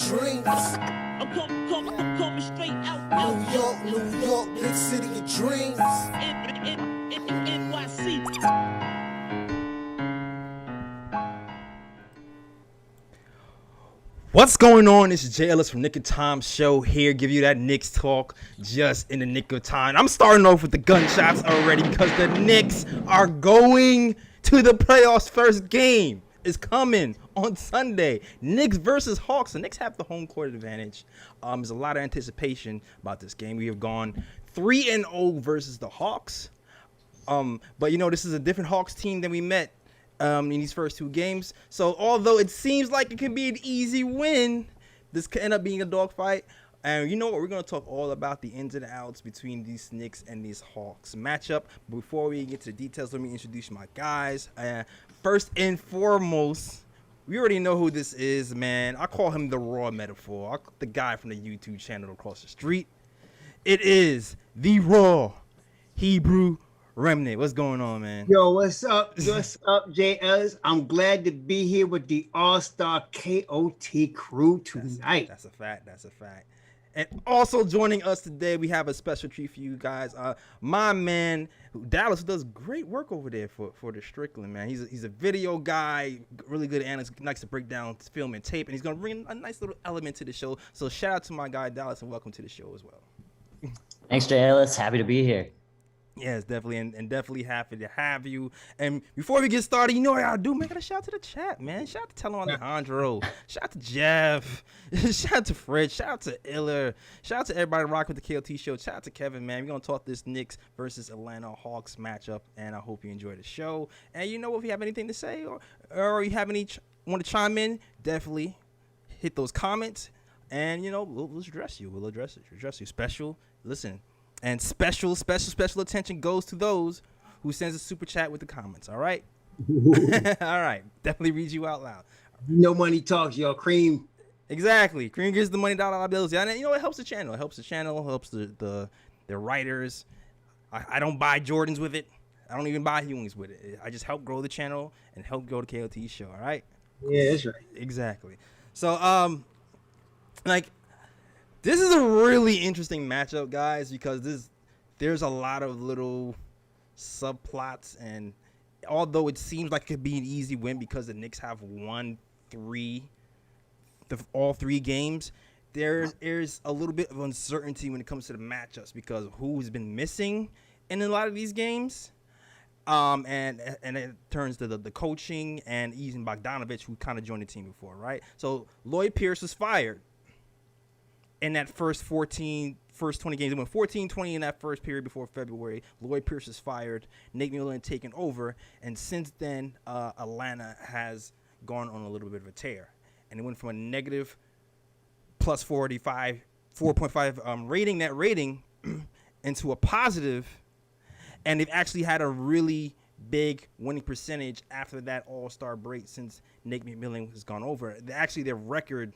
dreams. I'm coming straight out. New York, big city of dreams. NYC. What's going on? This is Jay Ellis from Knick and Time Show here. Give you that Knicks talk just in the nick of time. I'm starting off with the gunshots already because the Knicks are going to the playoffs. First game is coming on Sunday. Knicks versus Hawks. The Knicks have the home court advantage. There's a lot of anticipation about this game. We have gone 3-0 versus the Hawks. But you know, this is a different Hawks team than we met in these first two games. So although it seems like it can be an easy win, this could end up being a dogfight. And you know what? We're going to talk all about the ins and outs between these Knicks and these Hawks matchup. Before we get to the details, let me introduce my guys. First and foremost, we already know who this is, man. I call him the Raw Metaphor. The guy from the YouTube channel across the street. It is the Raw Hebrew Remnant. What's going on, man? Yo, what's up? What's up, Jay Ellis? I'm glad to be here with the All-Star KOT crew tonight. That's a fact. That's a fact. And also joining us today, we have a special treat for you guys. My man, Dallas, does great work over there for the Strickland, man. He's a video guy, really good analyst, likes to break down film and tape, and he's going to bring a nice little element to the show. So shout out to my guy, Dallas, and welcome to the show as well. Thanks, Jay Ellis. Happy to be here. Yes, definitely, and definitely happy to have you. And before we get started, you know what I gotta do, man? Gotta shout out to the chat, man. Shout out to Tell Alejandro. Shout out to Jeff. Shout out to Fred. Shout out to Iller. Shout out to everybody rocking with the KLT show. Shout out to Kevin, man. We're gonna talk this Knicks versus Atlanta Hawks matchup, and I hope you enjoy the show. And you know, if you have anything to say or you have any want to chime in, definitely hit those comments, and you know, we'll address you. We'll address you. Special. Listen. And special attention goes to those who sends a super chat with the comments. All right. All right. Definitely read you out loud. No money talks, yo. Cream. Exactly. Cream gives the money dollar liability. And you know, it helps the channel. It helps the writers. I don't buy Jordans with it. I don't even buy Ewings with it. I just help grow the channel and help grow the KOT show. All right. Yeah, that's right. Exactly. So this is a really interesting matchup, guys, because there's a lot of little subplots, and although it seems like it could be an easy win because the Knicks have won all three games, there's a little bit of uncertainty when it comes to the matchups because of who's been missing in a lot of these games. And it turns to the coaching and even Bogdanovic, who kind of joined the team before, right? So Lloyd Pierce was fired in that first 20 games. They went 14-20 in that first period before February. Lloyd Pierce is fired. Nate McMillan taken over. And since then, Atlanta has gone on a little bit of a tear. And it went from a negative plus 4.5 rating into a positive. And they've actually had a really big winning percentage after that All-Star break since Nate McMillan has gone over. Actually, their record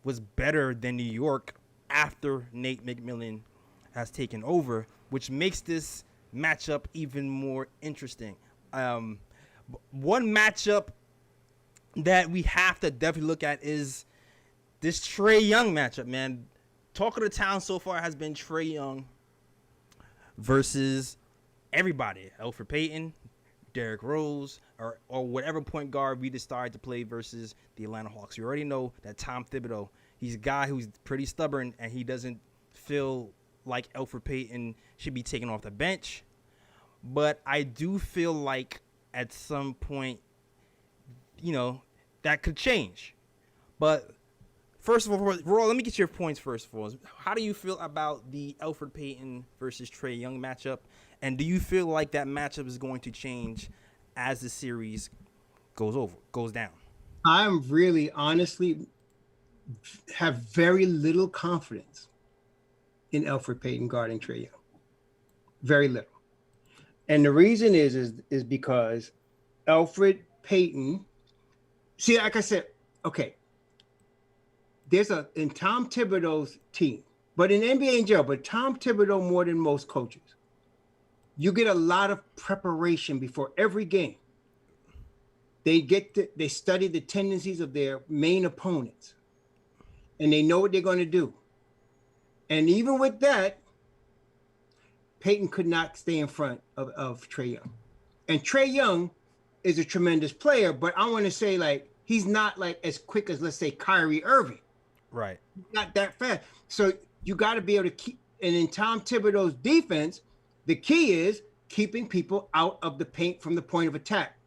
was better than New York after Nate McMillan has taken over, which makes this matchup even more interesting. One matchup that we have to definitely look at is this Trae Young matchup, man. Talk of the town so far has been Trae Young versus everybody. Alfred Payton, Derrick Rose, or whatever point guard we decide to play versus the Atlanta Hawks. You already know that Tom Thibodeau, he's a guy who's pretty stubborn, and he doesn't feel like Alfred Payton should be taken off the bench. But I do feel like at some point, you know, that could change. But first of all, Raw, let me get your points first of all. How do you feel about the Alfred Payton versus Trae Young matchup? And do you feel like that matchup is going to change as the series goes down? I'm really honestly have very little confidence in Alfred Payton guarding Trae Young. Very little. And the reason is because Alfred Payton, see, like I said, okay, there's in Tom Thibodeau's team, but in NBA in general, but Tom Thibodeau more than most coaches, you get a lot of preparation before every game. They study the tendencies of their main opponents. and they know what they're going to do. And even with that, Payton could not stay in front of Trae Young. And Trae Young is a tremendous player, but I want to say, like, he's not like as quick as, let's say, Kyrie Irving. Right. He's not that fast. So you got to be able to keep. And in Tom Thibodeau's defense, the key is keeping people out of the paint from the point of attack.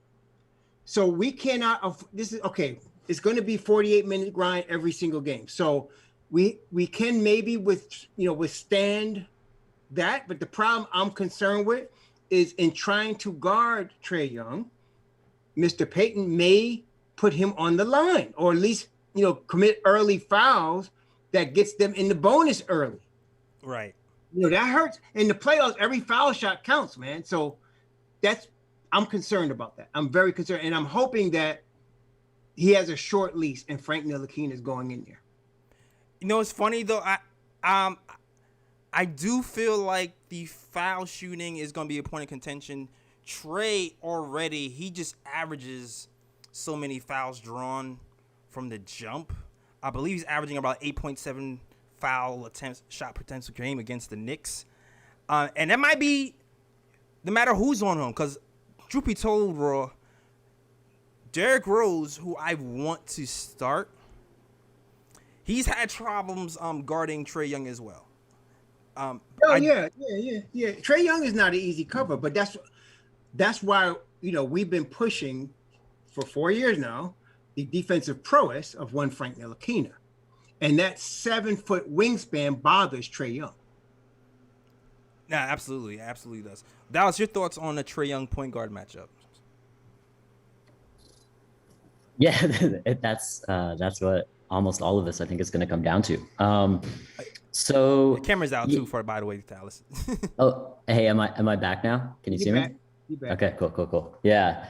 So we cannot. This is okay. It's going to be 48-minute grind every single game. So we can maybe withstand that. But the problem I'm concerned with is in trying to guard Trae Young, Mr. Payton may put him on the line, or at least commit early fouls that gets them in the bonus early. Right. That hurts. In the playoffs, every foul shot counts, man. So I'm concerned about that. I'm very concerned. And I'm hoping that he has a short leash and Frank Ntilikina is going in there. It's funny though. I do feel like the foul shooting is going to be a point of contention. Trae already, he just averages so many fouls drawn from the jump. I believe he's averaging about 8.7 foul attempts, shot potential game against the Knicks. And that might be no matter who's on him, because truth be told, Raw, Derrick Rose, who I want to start, he's had problems guarding Trae Young as well. Yeah. Trae Young is not an easy cover, but that's why we've been pushing for 4 years now the defensive prowess of one Frank Ntilikina, and that 7-foot wingspan bothers Trae Young. Nah, absolutely does. Dallas, your thoughts on the Trae Young point guard matchup? Yeah, that's what almost all of this I think is going to come down to. So the camera's out too, by the way, Dallas. Oh, hey, am I back now? Can you see me? You back. Okay, cool. Yeah.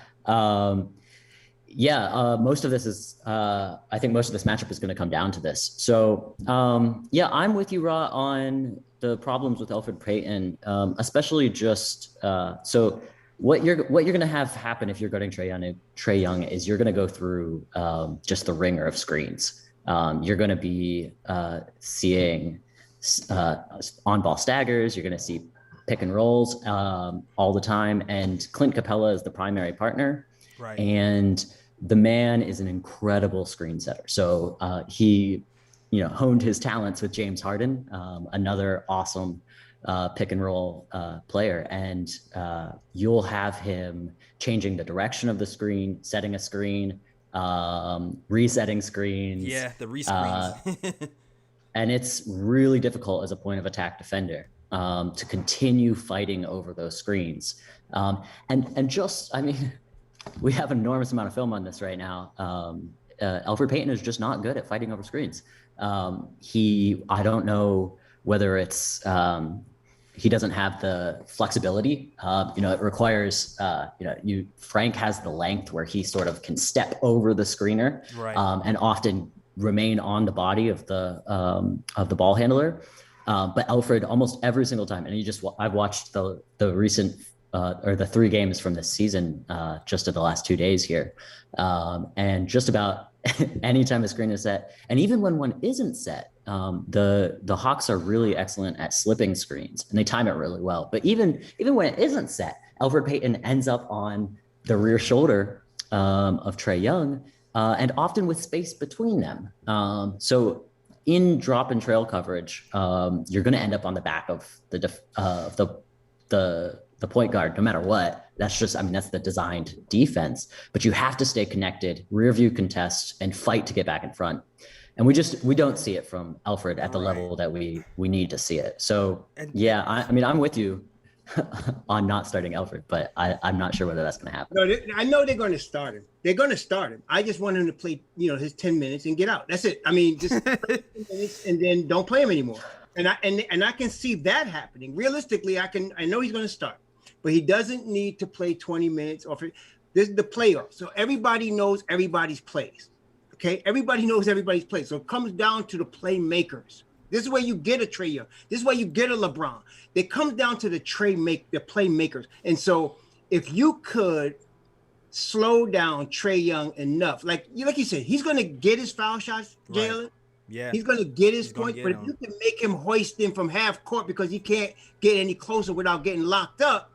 Most of this is, I think most of this matchup is going to come down to this. So, I'm with you, Ra, on the problems with Alfred Payton, especially just, so what you're going to have happen if you're guarding Trae Young is you're going to go through just the ringer of screens. You're going to be seeing on-ball staggers. You're going to see pick and rolls all the time. And Clint Capella is the primary partner. Right. And the man is an incredible screen setter. So he, honed his talents with James Harden, another awesome pick and roll player. And you'll have him changing the direction of the screen, setting a screen, resetting screens. Yeah, the rescreens. And it's really difficult as a point of attack defender to continue fighting over those screens. We have an enormous amount of film on this right now. Alfred Payton is just not good at fighting over screens. I don't know whether it's he doesn't have the flexibility. It requires Frank has the length where he sort of can step over the screener, right. And often remain on the body of the ball handler. But Alfred, almost every single time, and I've watched the recent or the 3 games from this season just in the last 2 days here, and just about anytime a screen is set, and even when one isn't set, the Hawks are really excellent at slipping screens, and they time it really well. But even when it isn't set, Alfred Payton ends up on the rear shoulder of Trae Young, and often with space between them. So in drop and trail coverage, you're going to end up on the back of the point guard, no matter what. That's the designed defense, but you have to stay connected, rear view contest, and fight to get back in front. And we don't see it from Alfred at the level that we need to see it. So I'm with you on not starting Alfred, but I'm not sure whether that's going to happen. No, I know they're going to start him. They're going to start him. I just want him to play, his 10 minutes and get out. That's it. I mean, just 10 minutes and then don't play him anymore. And I can see that happening. Realistically, I know he's going to start, but he doesn't need to play 20 minutes. This is the playoffs, so everybody knows everybody's plays. Okay, everybody knows everybody's plays. So it comes down to the playmakers. This is where you get a Trae Young. This is where you get a LeBron. It comes down to the playmakers. And so if you could slow down Trae Young enough, like you said, he's going to get his foul shots, Jalen, right. Yeah. He's going to get his He's gonna points, get but if him. you can make him hoist in from half court because he can't get any closer without getting locked up,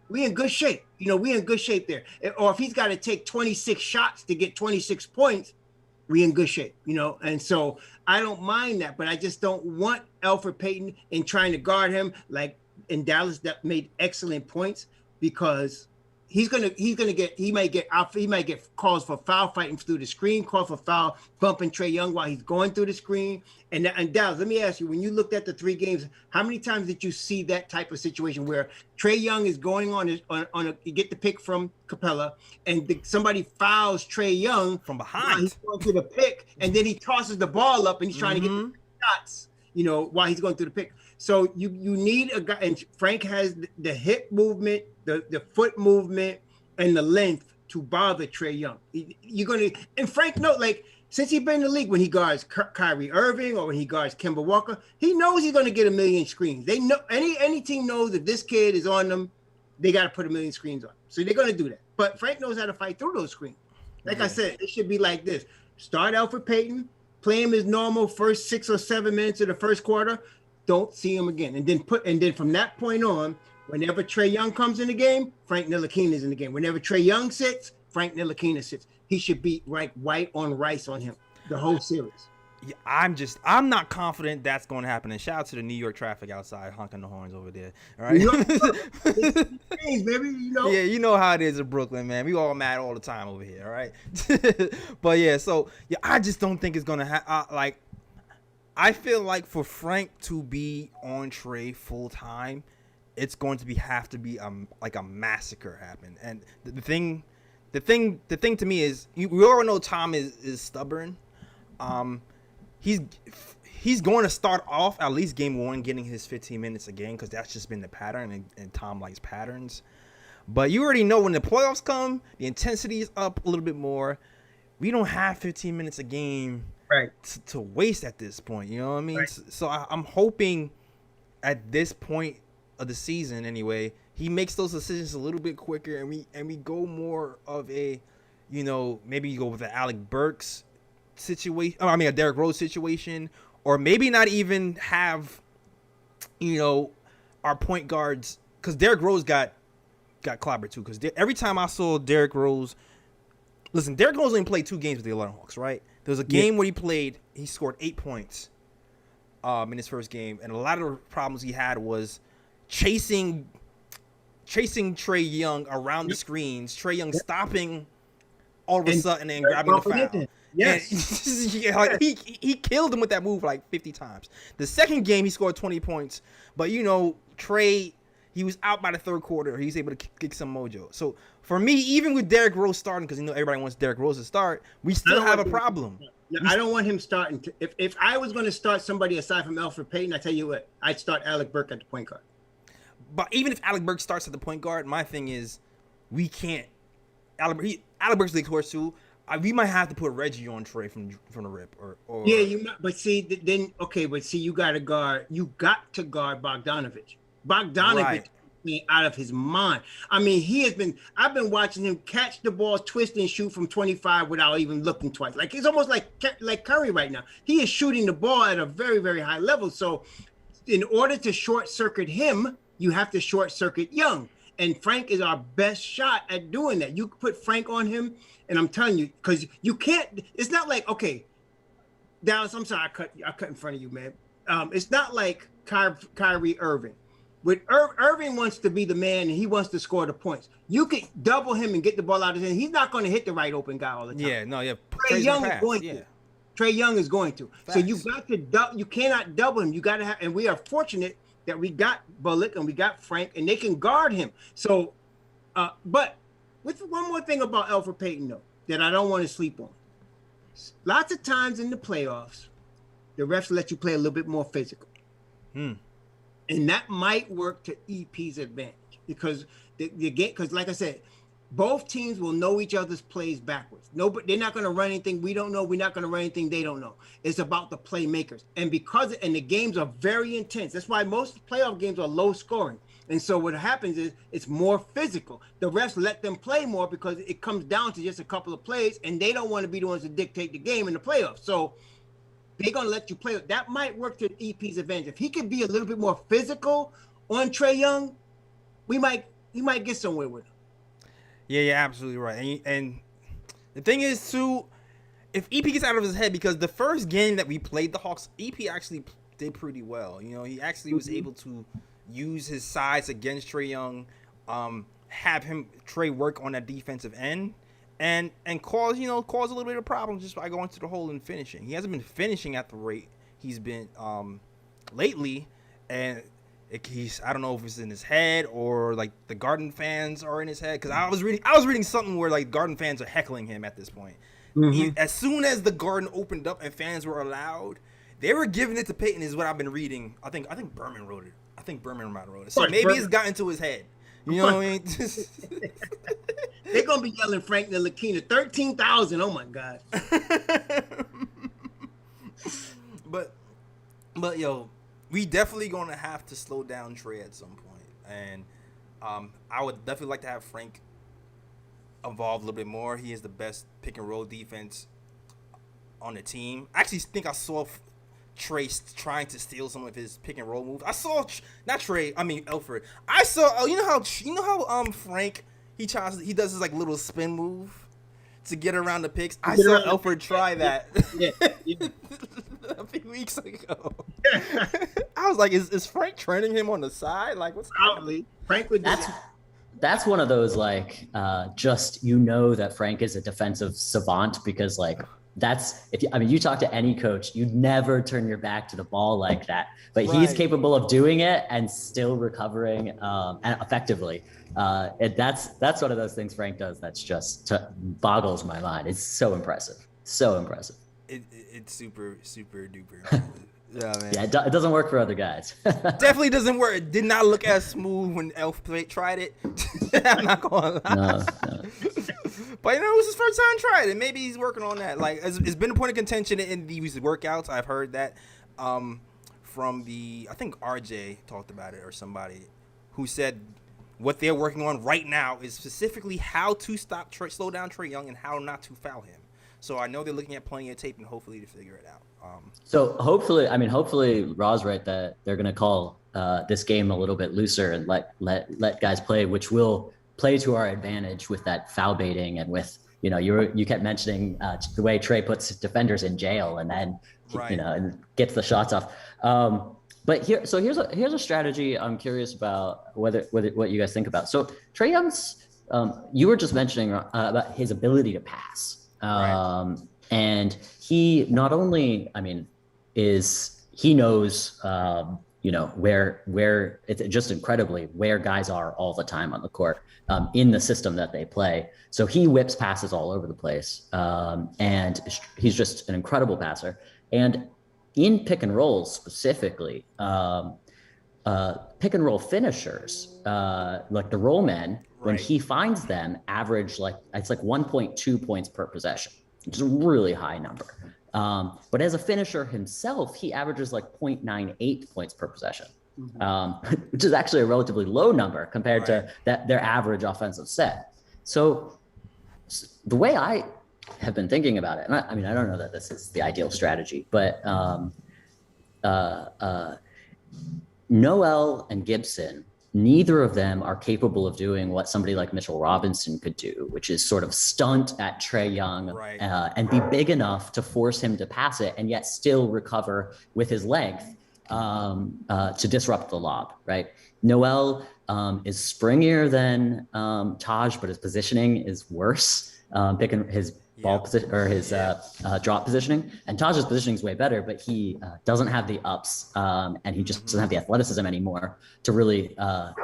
we in good shape. You know, we in good shape there. Or if he's got to take 26 shots to get 26 points, we in good shape, you know? And so I don't mind that, but I just don't want Alfred Payton in trying to guard him like in Dallas that made excellent points, because he might get calls for foul fighting through the screen, call for foul bumping Trae Young while he's going through the screen. And Dallas, let me ask you, when you looked at the 3 games, how many times did you see that type of situation where Trae Young is going on you get the pick from Capella and somebody fouls Trae Young From while behind. he's going through the pick, and then he tosses the ball up and he's trying to get the shots, you know, while he's going through the pick. So you need a guy, and Frank has the hip movement, the foot movement, and the length to bother Trae Young. And Frank knows, like, since he's been in the league, when he guards Kyrie Irving or when he guards Kemba Walker, he knows he's going to get a million screens. They know any team knows if this kid is on them, they got to put a million screens on. So they're going to do that. But Frank knows how to fight through those screens. Like I said, it should be like this: start Alfred Payton, play him as normal first 6 or 7 minutes of the first quarter. Don't see him again, and then from that point on, whenever Trae Young comes in the game, Frank Ntilikina is in the game. Whenever Trae Young sits, Frank Ntilikina sits. He should be like white on rice on him the whole series. Yeah, I'm not confident that's going to happen. And shout out to the New York traffic outside honking the horns over there. All right. Things, baby, you know. Yeah, you know how it is in Brooklyn, man. We all mad all the time over here, all right? But yeah, so yeah, I just don't think it's going to happen. I feel like for Frank to be on Trae full time, it's going to have to be like a massacre happen. And the thing to me is, we all know Tom is stubborn. He's going to start off at least game 1 getting his 15 minutes a game, because that's just been the pattern, and Tom likes patterns. But you already know when the playoffs come, the intensity is up a little bit more. We don't have 15 minutes a game to waste at this point. You know what I mean? Right. So I'm hoping at this point of the season, anyway, he makes those decisions a little bit quicker, and we go more of a, you know, maybe you go with the Alec Burks situation. I mean, a Derrick Rose situation, or maybe not even have, you know, our point guards, because Derrick Rose got clobbered too. Because every time I saw Derrick Rose, listen, Derrick Rose only played 2 games with the Atlanta Hawks, right? There was a game where he scored 8 points in his first game, and a lot of the problems he had was chasing Trae Young around the screens, Trae Young stopping all of a sudden and grabbing the foul. Yes. He killed him with that move like 50 times. The second game, he scored 20 points. But, you know, Trae, he was out by the third quarter. He was able to kick some mojo. So, for me, even with Derrick Rose starting, because, you know, everybody wants Derrick Rose to start, we still have a problem. I don't want him starting. If I was going to start somebody aside from Alfred Payton, I tell you what, I'd start Alec Burks at the point guard. But even if Alec Burks starts at the point guard, my thing is, we can't. Alec Burks is the horse too. We might have to put Reggie on Trae from the rip, or yeah, you might. But see, then okay, but see, you got to guard Bogdanovic. Bogdanovic out of his mind. I mean, I've been watching him catch the ball, twist and shoot from 25 without even looking twice. Like, it's almost like Curry right now. He is shooting the ball at a very, very high level. So in order to short circuit him, you have to short circuit Young. And Frank is our best shot at doing that. You put Frank on him, and I'm telling you, because you can't, it's not like, okay, Dallas, I'm sorry, I cut in front of you, man. It's not like Kyrie Irving. With Irving wants to be the man, and he wants to score the points. You could double him and get the ball out of his hand. He's not going to hit the right open guy all the time. Yeah, no, yeah. Trae Young is going to. Trae Young is going to. Facts. So you got to you cannot double him. You got to have, and we are fortunate that we got Bullock and we got Frank, and they can guard him. So, but with one more thing about Alfred Payton, though, that I don't want to sleep on. Lots of times in the playoffs, the refs let you play a little bit more physical. And that might work to EP's advantage, because the game, because like I said, both teams will know each other's plays backwards. They're not going to run anything we don't know. We're not going to run anything they don't know. It's about the playmakers. And the games are very intense. That's why most playoff games are low scoring. And so what happens is it's more physical. The refs let them play more because it comes down to just a couple of plays, and they don't want to be the ones to dictate the game in the playoffs. So they're gonna let you play. That might work to EP's advantage. If he could be a little bit more physical on Trae Young, he might get somewhere with him. Yeah, you're absolutely right. And the thing is, too, if EP gets out of his head, because the first game that we played the Hawks, EP actually did pretty well. You know, he actually was able to use his size against Trae Young, have Trae work on that defensive end, and cause a little bit of problems just by going to the hole and finishing. He hasn't been finishing at the rate he's been lately, and I don't know if it's in his head or like the Garden fans are in his head, because I was reading something where like Garden fans are heckling him at this point. As soon as the Garden opened up and fans were allowed, they were giving it to Payton, is what I've been reading. I think Berman wrote it. I think Berman might have wrote it. So maybe it's gotten to his head. You know what I mean? They're gonna be yelling Frank Ntilikina 13,000. Oh my God. But yo, we definitely gonna have to slow down Trae at some point, and I would definitely like to have Frank involved a little bit more. He is the best pick and roll defense on the team. I actually think I saw Trae trying to steal some of his pick and roll moves. I saw Alfred. I saw you know how Frank he does his like little spin move to get around the picks. I saw Alfred try that. Yeah. A few weeks ago. I was like, is Frank training him on the side? Like, what's probably Frank would. That's one of those like just that Frank is a defensive savant, because like you talk to any coach, you'd never turn your back to the ball like that, but right. He's capable of doing it and still recovering and effectively. And that's one of those things Frank does that's just boggles my mind. It's so impressive. It's super duper. Yeah, man. Yeah, it doesn't work for other guys. Definitely doesn't work. It did not look as smooth when Alfred tried it. I'm not gonna lie. No. But it was his first time trying it. Maybe he's working on that. Like, it's been a point of contention in these workouts. I've heard that from I think RJ talked about it, or somebody who said what they're working on right now is specifically how to slow down Trae Young and how not to foul him. So I know they're looking at plenty of tape and hopefully to figure it out. So hopefully Ra's right that they're going to call this game a little bit looser and let guys play, which will play to our advantage with that foul baiting and with, you kept mentioning the way Trae puts defenders in jail and then, right. And gets the shots off. But here's a strategy I'm curious about what you guys think about. So Trae Young's, you were just mentioning about his ability to pass. Right. And he not only, he knows, where it's just incredibly where guys are all the time on the court, in the system that they play. So he whips passes all over the place. And he's just an incredible passer. And in pick and rolls specifically, pick and roll finishers, like the roll men, when he finds them, average it's 1.2 points per possession, which is a really high number. But as a finisher himself, he averages 0.98 points per possession, which is actually a relatively low number compared to their average offensive set. So the way I have been thinking about it, and I don't know that this is the ideal strategy, but Noel and Gibson, neither of them are capable of doing what somebody like Mitchell Robinson could do, which is sort of stunt at Trae Young and be big enough to force him to pass it and yet still recover with his length to disrupt the lob, right? Noel is springier than Taj, but his positioning is worse. Picking his ball position or his drop positioning, and Taj's positioning is way better, but he doesn't have the ups and he just doesn't have the athleticism anymore to really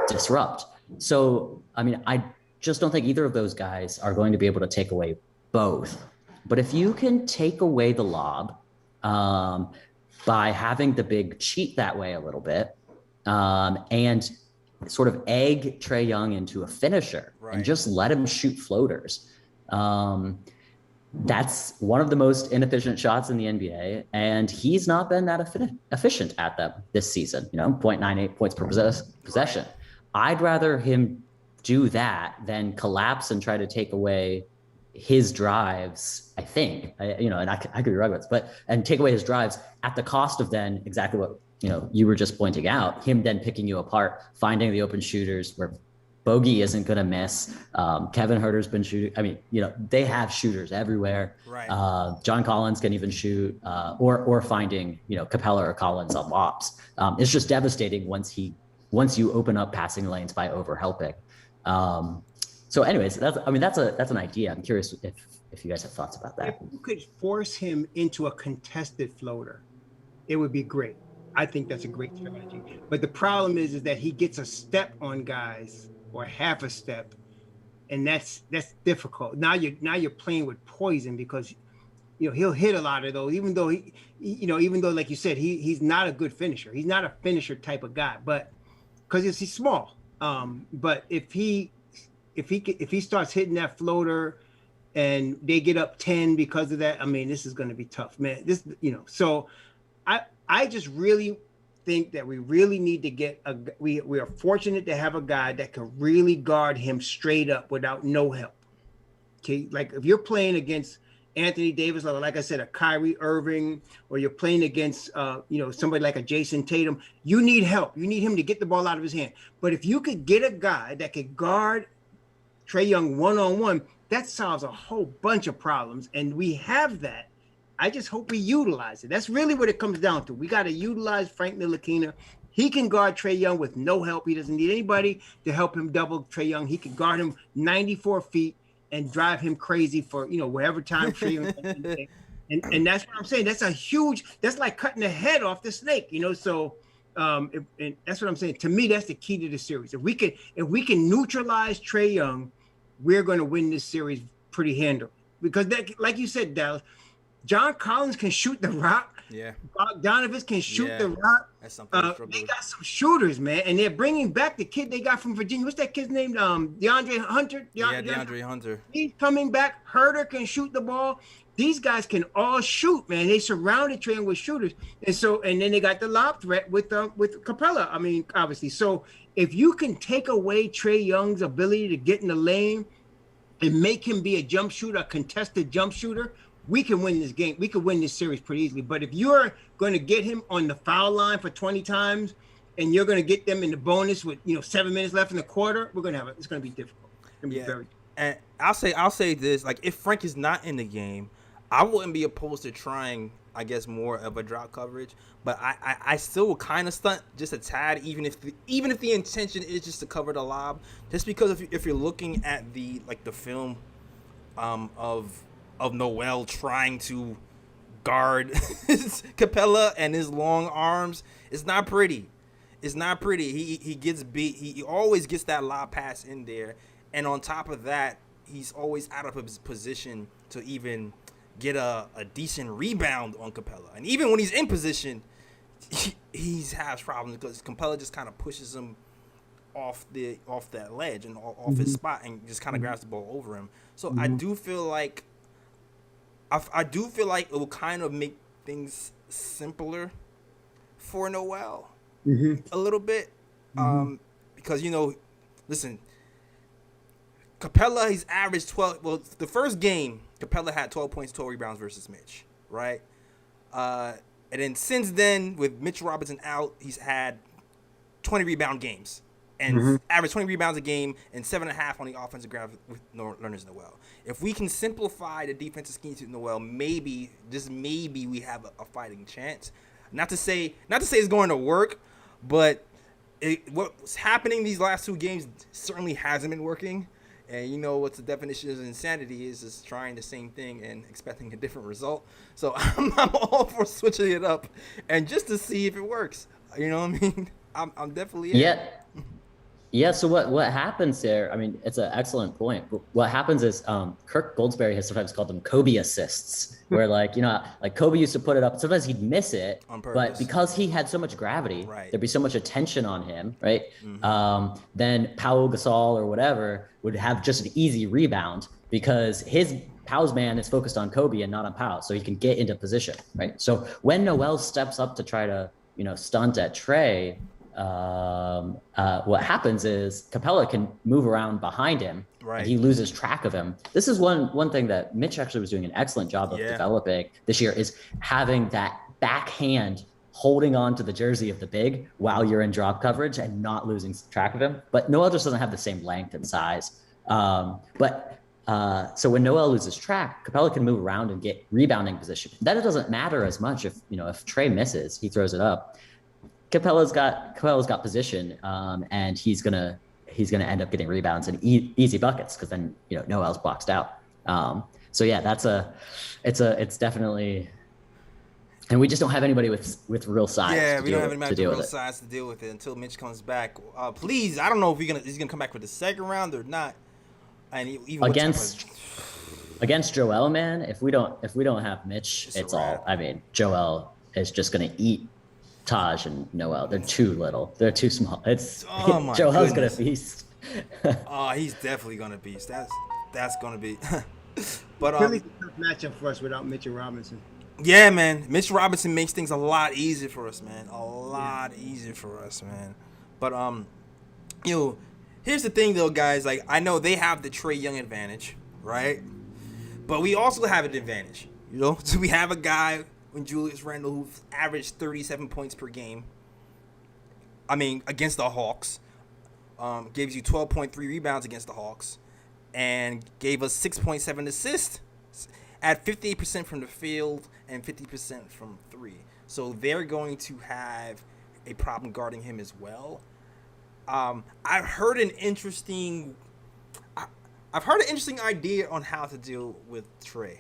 disrupt. So I just don't think either of those guys are going to be able to take away both. But if you can take away the lob by having the big cheat that way a little bit and sort of egg Trae Young into a finisher and just let him shoot floaters. That's one of the most inefficient shots in the NBA, and he's not been that efficient at them this season. 0.98 points per possession. I'd rather him do that than collapse and try to take away his drives, I think, and I could be wrong with this, and take away his drives at the cost of then exactly what, you were just pointing out, him then picking you apart, finding the open shooters where Bogey isn't going to miss. Kevin Huerter's been shooting. I mean, they have shooters everywhere. Right. John Collins can even shoot, or finding, Capella or Collins on lobs. It's just devastating once you open up passing lanes by over helping. So anyways, that's an idea. I'm curious if you guys have thoughts about that. If you could force him into a contested floater, it would be great. I think that's a great strategy. But the problem is that he gets a step on guys or half a step, and that's difficult. Now you're playing with poison because he'll hit a lot of those, even though even though like you said, he's not a good finisher. He's not a finisher type of guy, but because he's small. But if he starts hitting that floater and they get up 10 because of that, I mean, this is going to be tough, man. So I just really think that we really need to get we are fortunate to have a guy that can really guard him straight up without no help. Okay, like if you're playing against Anthony Davis, or like I said, a Kyrie Irving, or you're playing against somebody like a Jason Tatum, you need help. You need him to get the ball out of his hand. But if you could get a guy that could guard Trae Young one-on-one, that solves a whole bunch of problems, and we have that. I just hope we utilize it. That's really what it comes down to. We got to utilize Frank Ntilikina. He can guard Trae Young with no help. He doesn't need anybody to help him double Trae Young. He can guard him 94 feet and drive him crazy for, whatever time Trae Young. And that's what I'm saying. That's like cutting the head off the snake, So and that's what I'm saying. To me, that's the key to the series. If we can neutralize Trae Young, we're going to win this series pretty handily. Because like you said, Dallas, John Collins can shoot the rock. Yeah. Bogdanovic can shoot the rock. That's something they got some shooters, man, and they're bringing back the kid they got from Virginia. What's that kid's name? DeAndre Hunter. DeAndre Hunter. He's coming back. Herter can shoot the ball. These guys can all shoot, man. They surrounded Trae with shooters, and then they got the lob threat with Capella. I mean, obviously. So if you can take away Trae Young's ability to get in the lane and make him be a jump shooter, a contested jump shooter, we can win this game. We could win this series pretty easily. But if you're going to get him on the foul line for 20 times and you're going to get them in the bonus with 7 minutes left in the quarter, it's going to be difficult. It's going to be very. And I'll say this: like, if Frank is not in the game, I wouldn't be opposed to trying, I guess, more of a drop coverage. But I still will kind of stunt just a tad, even if the intention is just to cover the lob. Just because if you're looking at the film of Noel trying to guard Capella and his long arms, it's not pretty. It's not pretty. He gets beat. He always gets that lob pass in there, and on top of that, he's always out of his position to even get a decent rebound on Capella. And even when he's in position, he has problems because Capella just kind of pushes him off that ledge and off his spot and just kind of grabs the ball over him. So I do feel like it will kind of make things simpler for Noel a little bit. Because, listen, Capella, he's averaged 12. Well, the first game, Capella had 12 points, 12 rebounds versus Mitch, right? And then since then, with Mitch Robinson out, he's had 20 rebound games and averaged 20 rebounds a game and 7.5 on the offensive graph with Leonard Noel. If we can simplify the defensive scheme to Noel, maybe we have a fighting chance. Not to say it's going to work, but what's happening these last two games certainly hasn't been working. And what's the definition of insanity is trying the same thing and expecting a different result. So I'm all for switching it up and just to see if it works. You know what I mean? I'm definitely in. Yeah. So what happens there? I mean, it's an excellent point. What happens is Kirk Goldsberry has sometimes called them Kobe assists, where like Kobe used to put it up. Sometimes he'd miss it, on purpose. But because he had so much gravity, right, there'd be so much attention on him, right? Then Pau Gasol or whatever would have just an easy rebound because Pau's man is focused on Kobe and not on Pau, so he can get into position, right? So when Noel steps up to try to stunt at Trae, what happens is Capella can move around behind him, Right. and he loses track of him. This is one thing that Mitch actually was doing an excellent job of developing this year, is having that backhand holding on to the jersey of the big while you're in drop coverage and not losing track of him. But Noel just doesn't have the same length and size. So when Noel loses track, Capella can move around and get rebounding position. Then it doesn't matter as much if Trae misses, he throws it up. Capella's got position, and he's gonna end up getting rebounds and easy buckets, because then Noel's boxed out. So yeah, it's definitely, and we just don't have anybody with real size. Yeah, we don't have anybody with real size to deal with it until Mitch comes back. Please, I don't know if he's gonna come back for the second round or not. And even against Joel, man, if we don't have Mitch, it's all. I mean, Joel is just gonna eat Taj and Noel. They're too little. They're too small. Joel's gonna feast. Oh, he's definitely gonna feast. That's gonna be. But really tough matchup for us without Mitchell Robinson. Yeah, man. Mitch Robinson makes things a lot easier for us, man. But here's the thing, though, guys. Like, I know they have the Trae Young advantage, right? But we also have an advantage, So we have a guy in Julius Randle who averaged 37 points per game. I mean, against the Hawks. Gives you 12.3 rebounds against the Hawks. And gave us 6.7 assists at 58% from the field and 50% from three. So they're going to have a problem guarding him as well. I've heard an interesting idea on how to deal with Trae,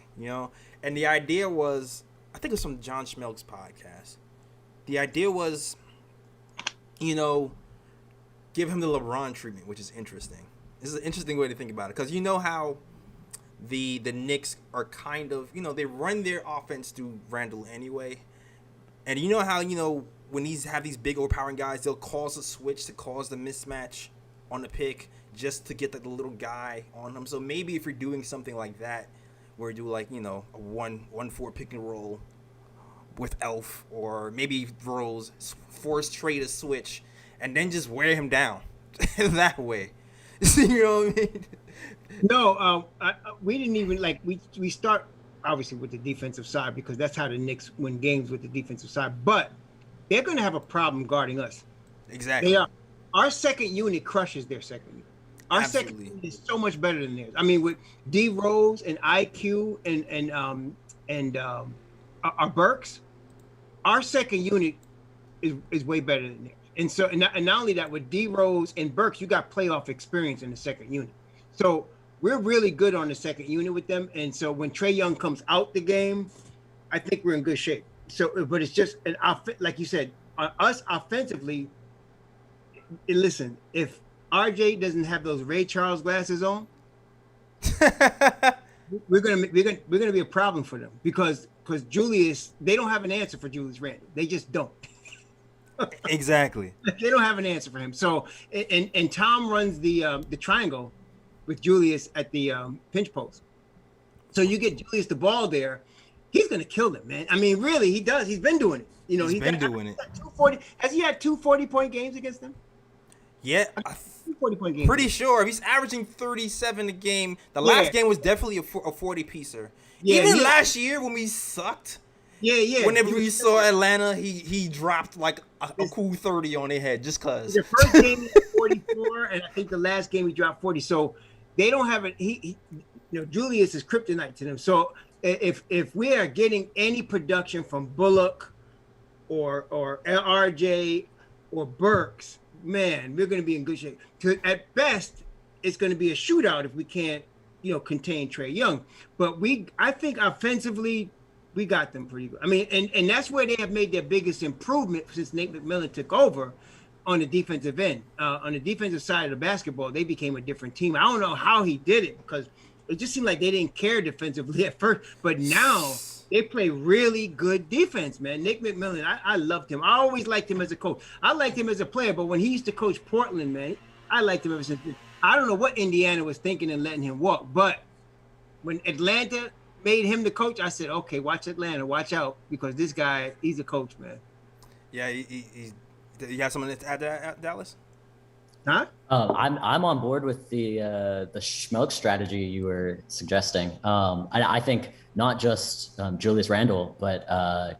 and the idea was, I think it was from John Schmelk's podcast. The idea was, give him the LeBron treatment, which is interesting. This is an interesting way to think about it, because how the Knicks are kind of, they run their offense through Randle anyway, and how when have these big overpowering guys, they'll cause a switch to cause the mismatch on the pick just to get the little guy on them. So maybe if you're doing something like that, where you do like, a 1-4 pick and roll with Elf, or maybe force Trae to switch and then just wear him down that way. You know what I mean? No, we didn't even we start obviously with the defensive side, because that's how the Knicks win games, with the defensive side. But they're going to have a problem guarding us. Exactly. They are. Our second unit crushes their second unit. Our Absolutely. second unit is so much better than theirs. I mean, with D Rose and IQ and our Burks, our second unit is way better than theirs. And so, and not only that, with D Rose and Burks, you got playoff experience in the second unit. So we're really good on the second unit with them. And so when Trae Young comes out the game, I think we're in good shape. So, but it's just like you said, us offensively. Listen, if RJ doesn't have those Ray Charles glasses on, we're gonna be a problem for them, because Julius, they don't have an answer for Julius Randle. They just don't. Exactly. They don't have an answer for him. So and Tom runs the triangle with Julius at the pinch post. So you get Julius the ball there, he's gonna kill them, man. I mean, really, he does. He's been doing it. He's been doing it. 240. Has he had 2 40-point games against them? Yeah, 40-point games. Pretty sure. If he's averaging 37 a game, the last game was definitely a 40-piecer. Yeah, even last year when we sucked. Yeah. Whenever we saw Atlanta, he dropped like a cool 30 on their head just cause. The first game he had 44, and I think the last game he dropped 40. So they don't have it. Julius is kryptonite to them. So if we are getting any production from Bullock or RJ or Burks, man, we're going to be in good shape. At best, it's going to be a shootout if we can't, contain Trae Young. But I think offensively, we got them pretty good. I mean, and that's where they have made their biggest improvement since Nate McMillan took over on the defensive end. On the defensive side of the basketball, they became a different team. I don't know how he did it, because it just seemed like they didn't care defensively at first. But now they play really good defense, man. Nick McMillan, I loved him. I always liked him as a coach. I liked him as a player, but when he used to coach Portland, man, I liked him ever since. I don't know what Indiana was thinking and letting him walk, but when Atlanta made him the coach, I said, okay, watch Atlanta, watch out, because this guy, he's a coach, man. Yeah, you got something to add to that, Dallas? Huh? I'm on board with the Schmelk strategy you were suggesting. I think not just Julius Randle, but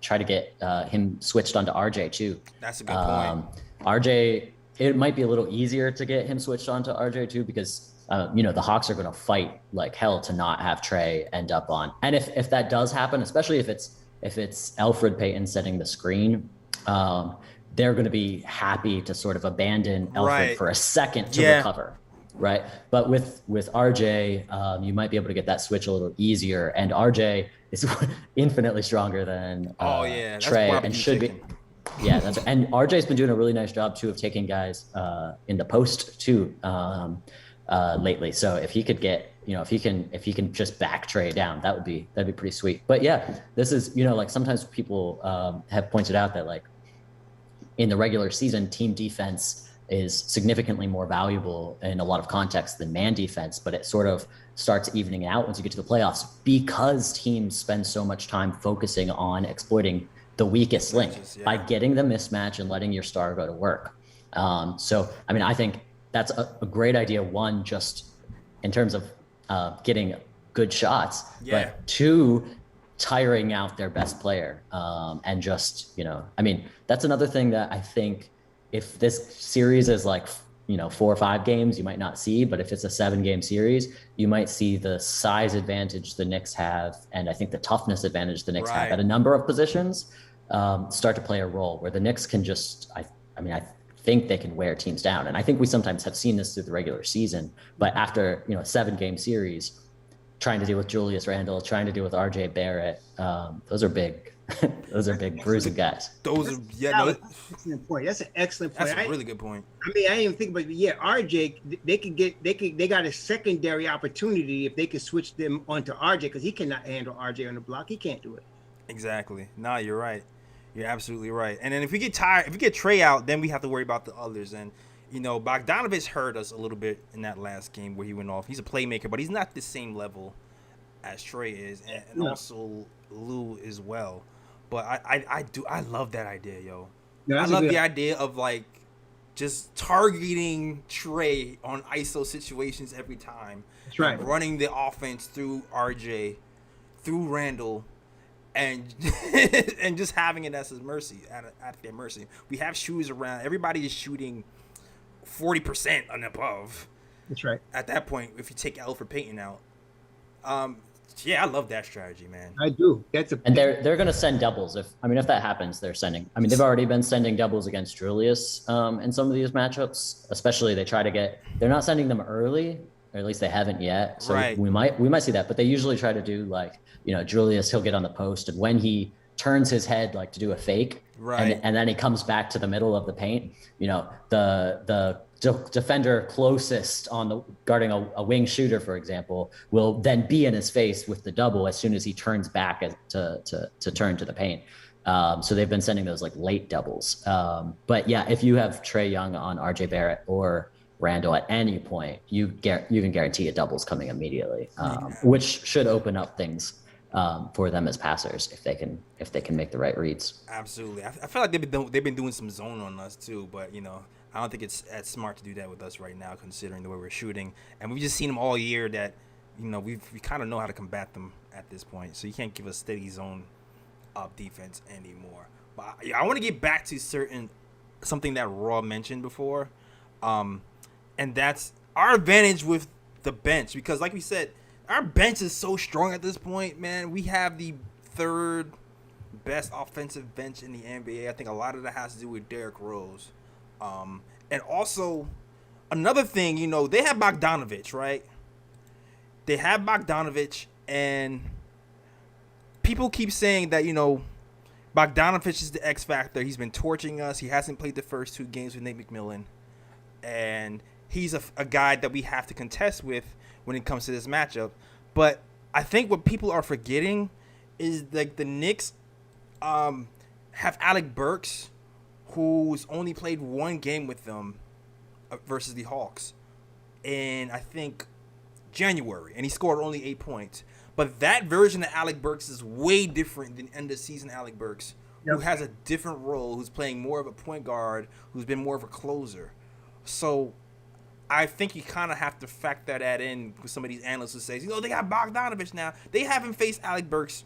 try to get him switched onto RJ too. That's a good point. RJ, it might be a little easier to get him switched onto RJ too because the Hawks are going to fight like hell to not have Trae end up on. And if that does happen, especially if it's Alfred Payton setting the screen. They're going to be happy to sort of abandon Alfred for a second to recover, right? But with RJ, you might be able to get that switch a little easier. And RJ is infinitely stronger than Trae and should be. Yeah, that's and RJ's been doing a really nice job too of taking guys in the post too lately. So if he could get, if he can just back Trae down, that'd be pretty sweet. But yeah, this is like sometimes people have pointed out that like. In the regular season, team defense is significantly more valuable in a lot of contexts than man defense, but it sort of starts evening out once you get to the playoffs because teams spend so much time focusing on exploiting the weakest link by getting the mismatch and letting your star go to work. So, I mean, I think that's a great idea. One, just in terms of getting good shots, but two, tiring out their best player. And just, I mean, that's another thing that I think if this series is like, 4 or 5 games, you might not see, but if it's a 7-game series, you might see the size advantage the Knicks have. And I think the toughness advantage the Knicks have at a number of positions start to play a role where the Knicks can just, I think they can wear teams down. And I think we sometimes have seen this through the regular season, but after, a 7-game series, trying to deal with Julius Randle, trying to deal with RJ Barrett. Those are big. Those are big bruising guys. Those are that's an excellent point. That's an excellent point. That's a really good point. I mean, I didn't even think about it. Yeah, RJ, they got a secondary opportunity if they could switch them onto RJ because he cannot handle RJ on the block. He can't do it. Exactly. No, you're right. You're absolutely right. And then if we get Trae out, then we have to worry about the others. And Bogdanovic hurt us a little bit in that last game where he went off. He's a playmaker, but he's not the same level as Trae is, and also Lou as well. But I love that idea, yo. I love the idea of like just targeting Trae on ISO situations every time. That's right. Running the offense through RJ, through Randle, and and just having it at his mercy, at their mercy. We have shooters around. Everybody is shooting 40% and above. That's right. At that point, if you take Alfred Payton out, I love that strategy, man. I do. And they're going to send doubles. If that happens, they're sending. I mean, they've already been sending doubles against Julius in some of these matchups. Especially, they're not sending them early, or at least they haven't yet. So we might see that, but they usually try to do like Julius. He'll get on the post, and when he turns his head like to do a fake, and then he comes back to the middle of the paint. The defender closest on the guarding a wing shooter, for example, will then be in his face with the double as soon as he turns back to turn to the paint. So they've been sending those like late doubles. But yeah, if you have Trae Young on RJ Barrett or Randle at any point, you can guarantee a double's coming immediately, which should open up things for them as passers if they can make the right reads. Absolutely. I feel like they've been doing some zone on us too, but I don't think it's as smart to do that with us right now, considering the way we're shooting. And we've just seen them all year that, we kind of know how to combat them at this point. So you can't give a steady zone up defense anymore. But I want to get back to something that Raw mentioned before, and that's our advantage with the bench. Because like we said, our bench is so strong at this point, man. We have the 3rd best offensive bench in the NBA. I think a lot of that has to do with Derrick Rose. And also another thing, they have Bogdanovic, right? They have Bogdanovic, and people keep saying that, Bogdanovic is the X factor. He's been torching us. He hasn't played the first 2 games with Nate McMillan, and he's a guy that we have to contest with when it comes to this matchup. But I think what people are forgetting is like the Knicks have Alec Burks, who's only played 1 game with them versus the Hawks in, I think, January, and he scored only 8 points. But that version of Alec Burks is way different than end-of-season Alec Burks, who has a different role, who's playing more of a point guard, who's been more of a closer. So I think you kind of have to factor that in with some of these analysts who say, they got Bogdanovic now. They haven't faced Alec Burks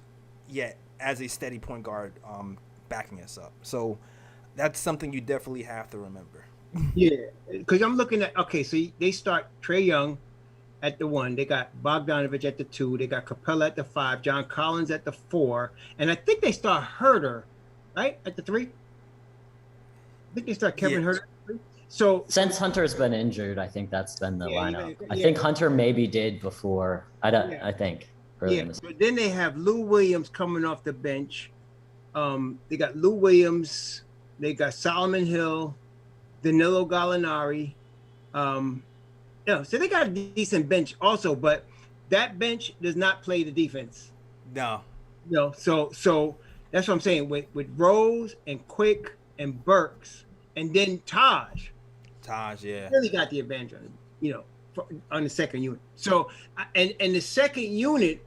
yet as a steady point guard backing us up. So that's something you definitely have to remember. Yeah, because I'm looking at, so they start Trae Young at the 1. They got Bogdanovic at the 2. They got Capella at the 5. John Collins at the 4. And I think they start Herter, right, at the 3. I think they start Kevin Herter. So since Hunter's been injured, I think that's been the lineup. I think Hunter maybe did before. I think. But then they have Lou Williams coming off the bench. They got Lou Williams. They got Solomon Hill, Danilo Gallinari. So they got a decent bench also, but that bench does not play the defense. No. So that's what I'm saying with Rose and Quick and Burks and then Taj, really got the advantage on on the second unit. So and the second unit,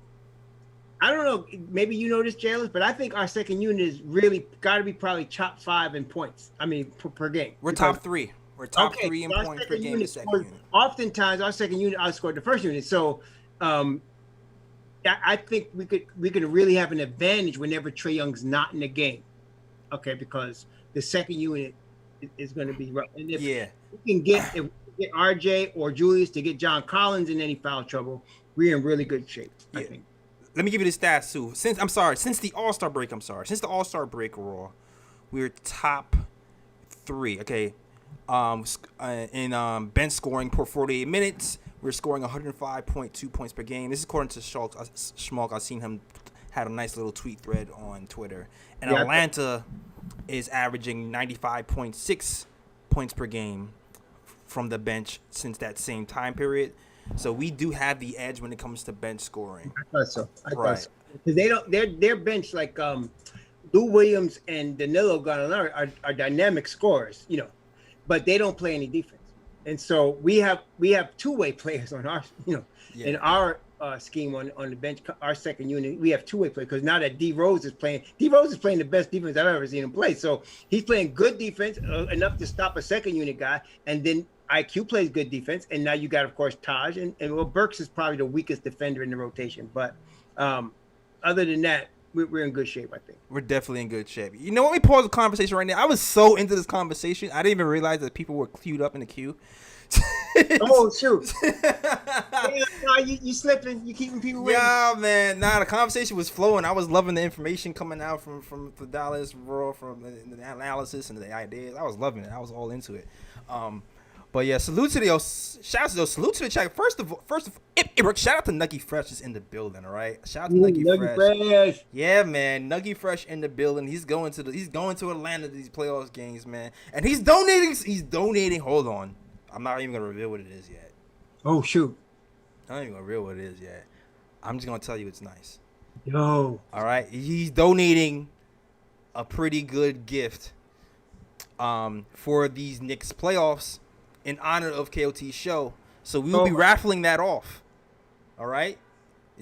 I don't know, maybe you know this, Jailers, but I think our second unit is really got to be probably top 5 in points. I mean, per game. We're top 3. We're top 3 in points per game. The second unit. Oftentimes, our second unit outscored the first unit. So, I think we could really have an advantage whenever Trae Young's not in the game. Okay, because the second unit is going to be rough. And if we can get RJ or Julius to get John Collins in any foul trouble, we're in really good shape. I think. Let me give you the stats too. Since the All-Star break, Raw, we're top 3. Okay, in bench scoring per 48 minutes, we're scoring 105.2 points per game. This is according to Schmalk. I've seen him had a nice little tweet thread on Twitter. And Atlanta is averaging 95.6 points per game from the bench since that same time period. So we do have the edge when it comes to bench scoring. I thought so. Because they don't. Their bench, like Lou Williams and Danilo Gallinari, are dynamic scorers, but they don't play any defense. And so we have two-way players on our in our scheme on the bench. Our second unit, we have two-way players because now that D Rose is playing the best defense I've ever seen him play. So he's playing good defense enough to stop a second unit guy, and then IQ plays good defense, and now you got, of course, Taj, and Burks is probably the weakest defender in the rotation. But other than that, we're in good shape, I think. We're definitely in good shape. You know, let me pause the conversation right now. I was so into this conversation, I didn't even realize that people were queued up in the queue. Oh, shoot. You slipping. You keeping people waiting. Yeah, man. Nah, the conversation was flowing. I was loving the information coming out from the Dallas Raw, from the analysis and the ideas. I was loving it. I was all into it. But yeah, salute to the chat. First of all, shout out to Nuggy Fresh is in the building. All right, shout out to Nuggy Fresh. Yeah, man, Nuggy Fresh in the building. He's going to Atlanta these playoffs games, man, and he's donating. Hold on, I'm not even gonna reveal what it is yet. Oh shoot, I'm not even gonna reveal what it is yet. I'm just gonna tell you it's nice. Yo, all right, he's donating a pretty good gift for these Knicks playoffs, in honor of KOT's show. So we will be raffling that off, all right,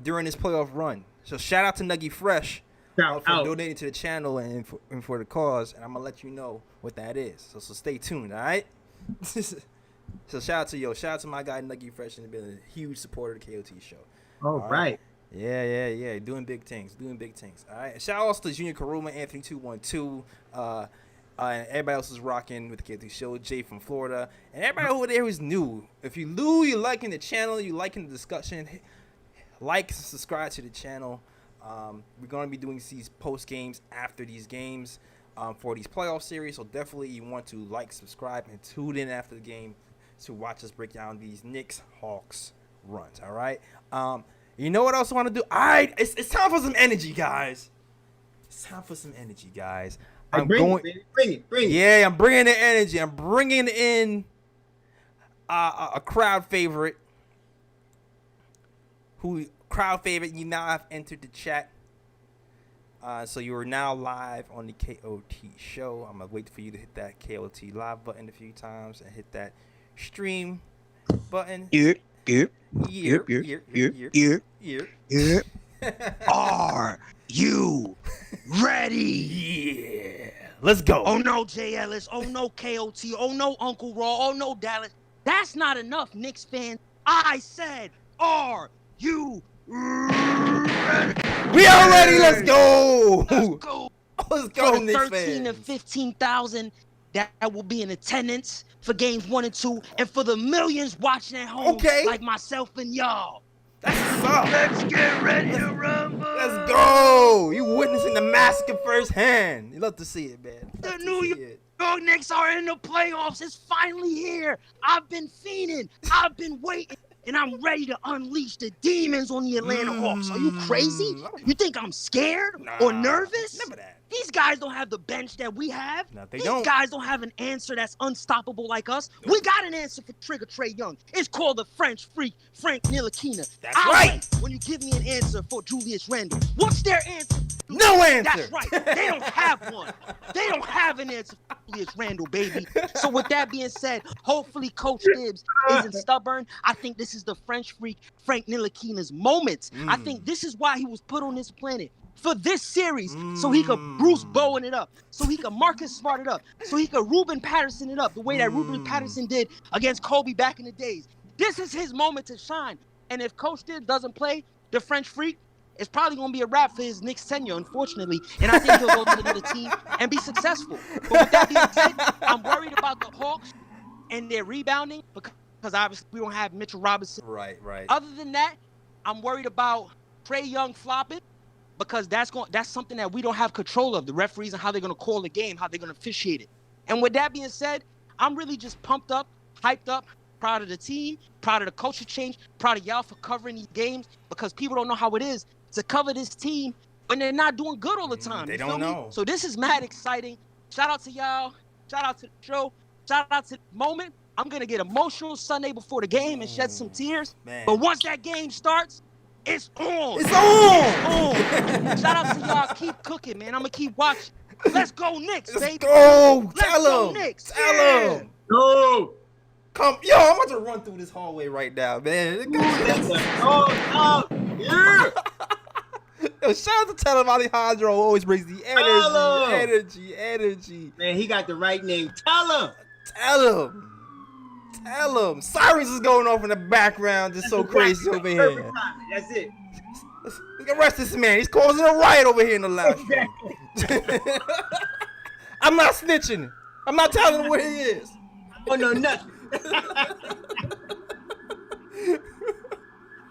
during this playoff run. So shout out to Nuggy Fresh for donating to the channel and for the cause, and I'm going to let you know what that is. So stay tuned, all right? So shout out to my guy Nuggy Fresh in the building, huge supporter of the KOT show. All right. Yeah. Doing big things. All right. Shout out to Junior Karuma, Anthony 212, and everybody else is rocking with the KT show. Jay from Florida, and everybody over there who's new. If you're new, you're liking the channel, you're liking the discussion, like and subscribe to the channel. We're going to be doing these post games after these games for these playoff series. So definitely you want to like, subscribe, and tune in after the game to watch us break down these Knicks Hawks runs. All right. You know what else I want to do? It's time for some energy, guys. Bring it. Yeah, I'm bringing the energy. I'm bringing in a crowd favorite. You now have entered the chat. So you are now live on the KOT show. I'm going to wait for you to hit that KOT live button a few times and hit that stream button. Yeah. Are you ready? Yeah. Let's go. Oh no, Jay Ellis. Oh no, KOT. Oh no, Uncle Raw. Oh no, Dallas. That's not enough, Knicks fans. I said, are you ready? We are ready. Let's go. Let's go. Let's go, For the Knicks 13 to fans. 15,000 that will be in attendance for games 1 and 2, and for the millions watching at home, Okay. like myself and y'all. That's what's up. Let's get ready to rumble. Let's go. You witnessing the massacre firsthand. You love to see it, man. The New York Knicks are in the playoffs. It's finally here. I've been fiending. I've been waiting. And I'm ready to unleash the demons on the Atlanta Hawks. Are you crazy? You think I'm scared or nervous? Never that. These guys don't have the bench that we have. No, they These don't. guys don't have an answer that's unstoppable like us. We got an answer for trigger Trae Young. It's called the French freak, Frank Ntilikina. That's I'll right. wait when you give me an answer for Julius Randle. What's their answer? No answer. That's right. They don't have one. They don't have an answer for Julius Randle, baby. So with that being said, hopefully Coach Tibbs isn't stubborn. I think this is the French freak, Frank Ntilikina's moment. I think this is why he was put on this planet. For this series, so he could Bruce Bowen it up, so he could Marcus Smart it up, so he could Ruben Patterson it up, the way that Ruben Patterson did against Kobe back in the days. This is his moment to shine. And if Coach Tibbs doesn't play the French freak, it's probably going to be a wrap for his Knicks tenure, unfortunately. And I think he'll go to another team and be successful. But with that being said, I'm worried about the Hawks and their rebounding because obviously we don't have Mitchell Robinson. Right. Other than that, I'm worried about Trae Young flopping, because that's something that we don't have control of, the referees and how they're going to call the game, how they're going to officiate it. And with that being said, I'm really just pumped up, hyped up, proud of the team, proud of the culture change, proud of y'all for covering these games, because people don't know how it is to cover this team when they're not doing good all the time. They You don't feel me? know. So this is mad exciting. Shout out to y'all. Shout out to the show. Shout out to the moment. I'm going to get emotional Sunday before the game and shed some tears. Man. But once that game starts, it's on. It's on. Shout out to y'all. Keep cooking, man. I'm going to keep watching. Let's go Knicks, Let's baby. go. Let's Tell go him. Knicks. Tell him. Go. Come, yo, I'm about to run through this hallway right now, man. Yeah. Yo, shout out to Tell him Alejandro. Always brings the Tell energy. Man, he got the right name. Tell him. Tell him. Sirens is going off in the background, just so crazy over here. That's it. We can arrest this man. He's causing a riot over here in the lounge. I'm not snitching. I'm not telling him where he is. Oh no, nothing.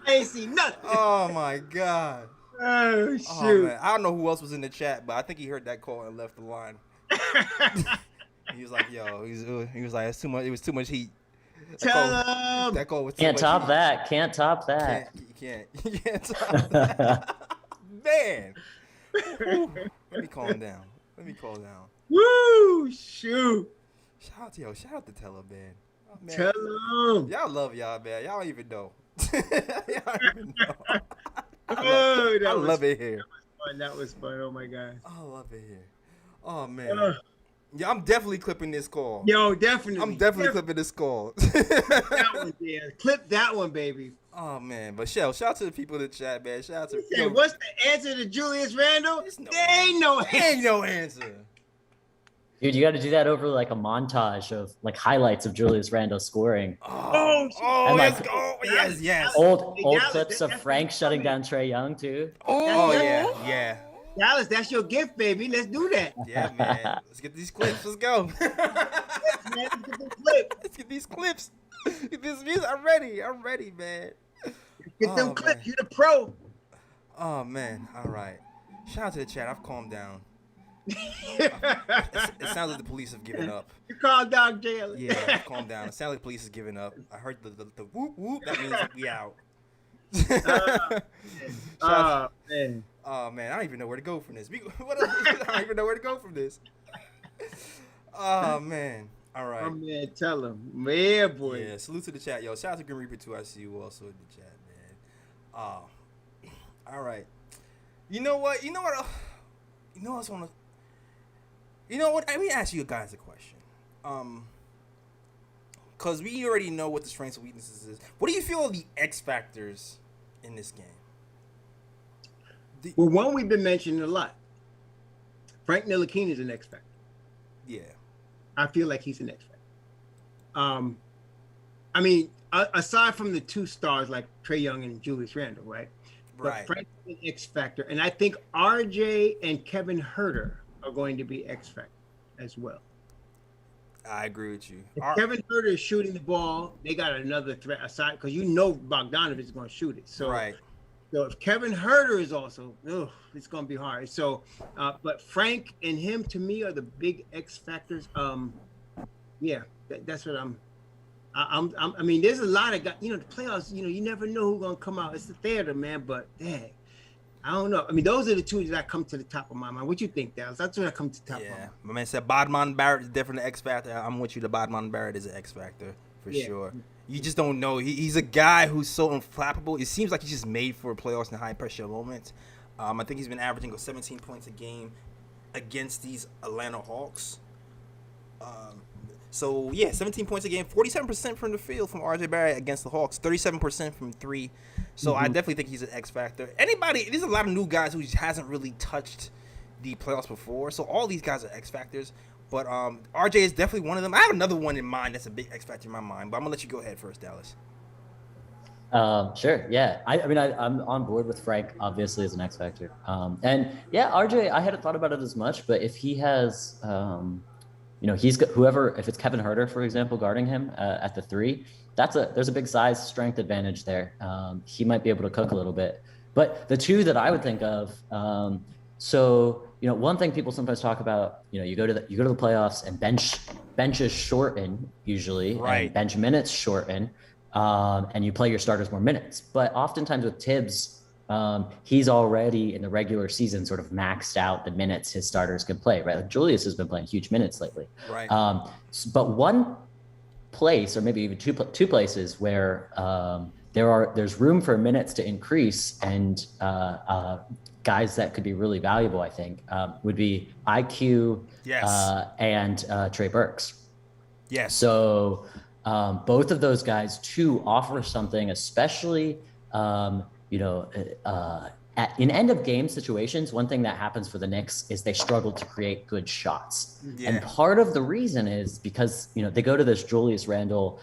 I ain't seen nothing. Oh my god. Oh shoot. Oh, man. I don't know who else was in the chat, but I think he heard that call and left the line. He was like, "Yo," he was like, "It's too much. It was too much heat." Tell him. That call was too Can't much top heat. that. Can't top that. You can't top that. Man. Whew. Let me calm down. Woo! Shoot. Shout out to Teller, man. Oh, man. Tell him. Y'all love y'all, man. Y'all don't even know. Y'all don't even know. Oh, I love it here. That was fun. Oh my god. I love it here. Oh man. Yeah, I'm definitely clipping this call. Yo, definitely. I'm definitely clipping this call. that one, yeah. Clip that one, baby. Oh man, but shout out to the people in the chat, man. Shout out to Hey, what's the answer to Julius Randle? There ain't no answer. Ain't no answer. Dude, you got to do that over like a montage of like highlights of Julius Randle scoring. Oh, And, let's like, go. Yes. Old Dallas, clips of that's Frank what's shutting coming. down Trae Young too. Oh yeah. Dallas, that's your gift, baby. Let's do that. Yeah, man. Let's get these clips. Let's go. Man, let's get the clip. Let's get these clips. Get this music. I'm ready, man. Get them Oh, clips. man. You the pro. Oh man. All right. Shout out to the chat. I've calmed down. You It sounds like the police have given up. called Dog Jail. Yeah, I've calmed down. It sounds like the police has given up. I heard the whoop whoop. That means we out. Oh, man. Oh man, I don't even know where to go from this. I don't even know where to go from this. Oh man. All right. Oh, man, tell him. Yeah, boy. Yeah, salute to the chat, yo. Shout out to Grim Reaper too. I see you also in the chat, man. All right. You know what? I want to. You know what? Let me ask you guys a question. Because we already know what the strengths and weaknesses is. What do you feel are the X factors in this game? Well, one we've been mentioning a lot. Frank Ntilikina is an X factor. Yeah. I feel like he's an X factor. I mean, aside from the two stars like Trae Young and Julius Randle, right? Right. But Frank is an X factor, and I think RJ and Kevin Herter are going to be X factor as well. I agree with you. If Kevin Herter is shooting the ball, they got another threat aside because Bogdanovic is going to shoot it. So, right. So if Kevin Herter is also, it's going to be hard. So, but Frank and him to me are the big X factors. Yeah, that's what I mean, there's a lot of guys, the playoffs, you never know who's going to come out. It's the theater, man, but dang, I don't know. I mean, those are the two that come to the top of my mind. What you think, Dallas? That's what I come to the top of my mind. My man said Bogdan Barrett is different than X Factor. I'm with you. The Bogdan Barrett is an X Factor for sure. You just don't know. He's a guy who's so unflappable. It seems like he's just made for playoffs and high-pressure moments. I think he's been averaging 17 points a game against these Atlanta Hawks. 17 points a game, 47% from the field from RJ Barrett against the Hawks, 37% from three. So I definitely think he's an X factor. There's a lot of new guys who hasn't really touched the playoffs before. So all these guys are X factors. But RJ is definitely one of them. I have another one in mind that's a big X factor in my mind. But I'm gonna let you go ahead first, Dallas. Sure. Yeah. I'm on board with Frank, obviously, as an X factor. And yeah, RJ, I hadn't thought about it as much, but if he has, he's got if it's Kevin Herter, for example, guarding him at the three, there's a big size strength advantage there. He might be able to cook a little bit. But the two that I would think of, one thing people sometimes talk about, you go to the playoffs and benches shorten usually, right? And bench minutes shorten, and you play your starters more minutes. But oftentimes with Tibbs, he's already in the regular season sort of maxed out the minutes his starters can play, right? Like Julius has been playing huge minutes lately. Right. But one place, or maybe even two places where there's room for minutes to increase, and guys that could be really valuable, I think, would be IQ and Trey Burks. Yes. So both of those guys too offer something, especially in end of game situations. One thing that happens for the Knicks is they struggle to create good shots. Yeah. And part of the reason is because, they go to this Julius Randle,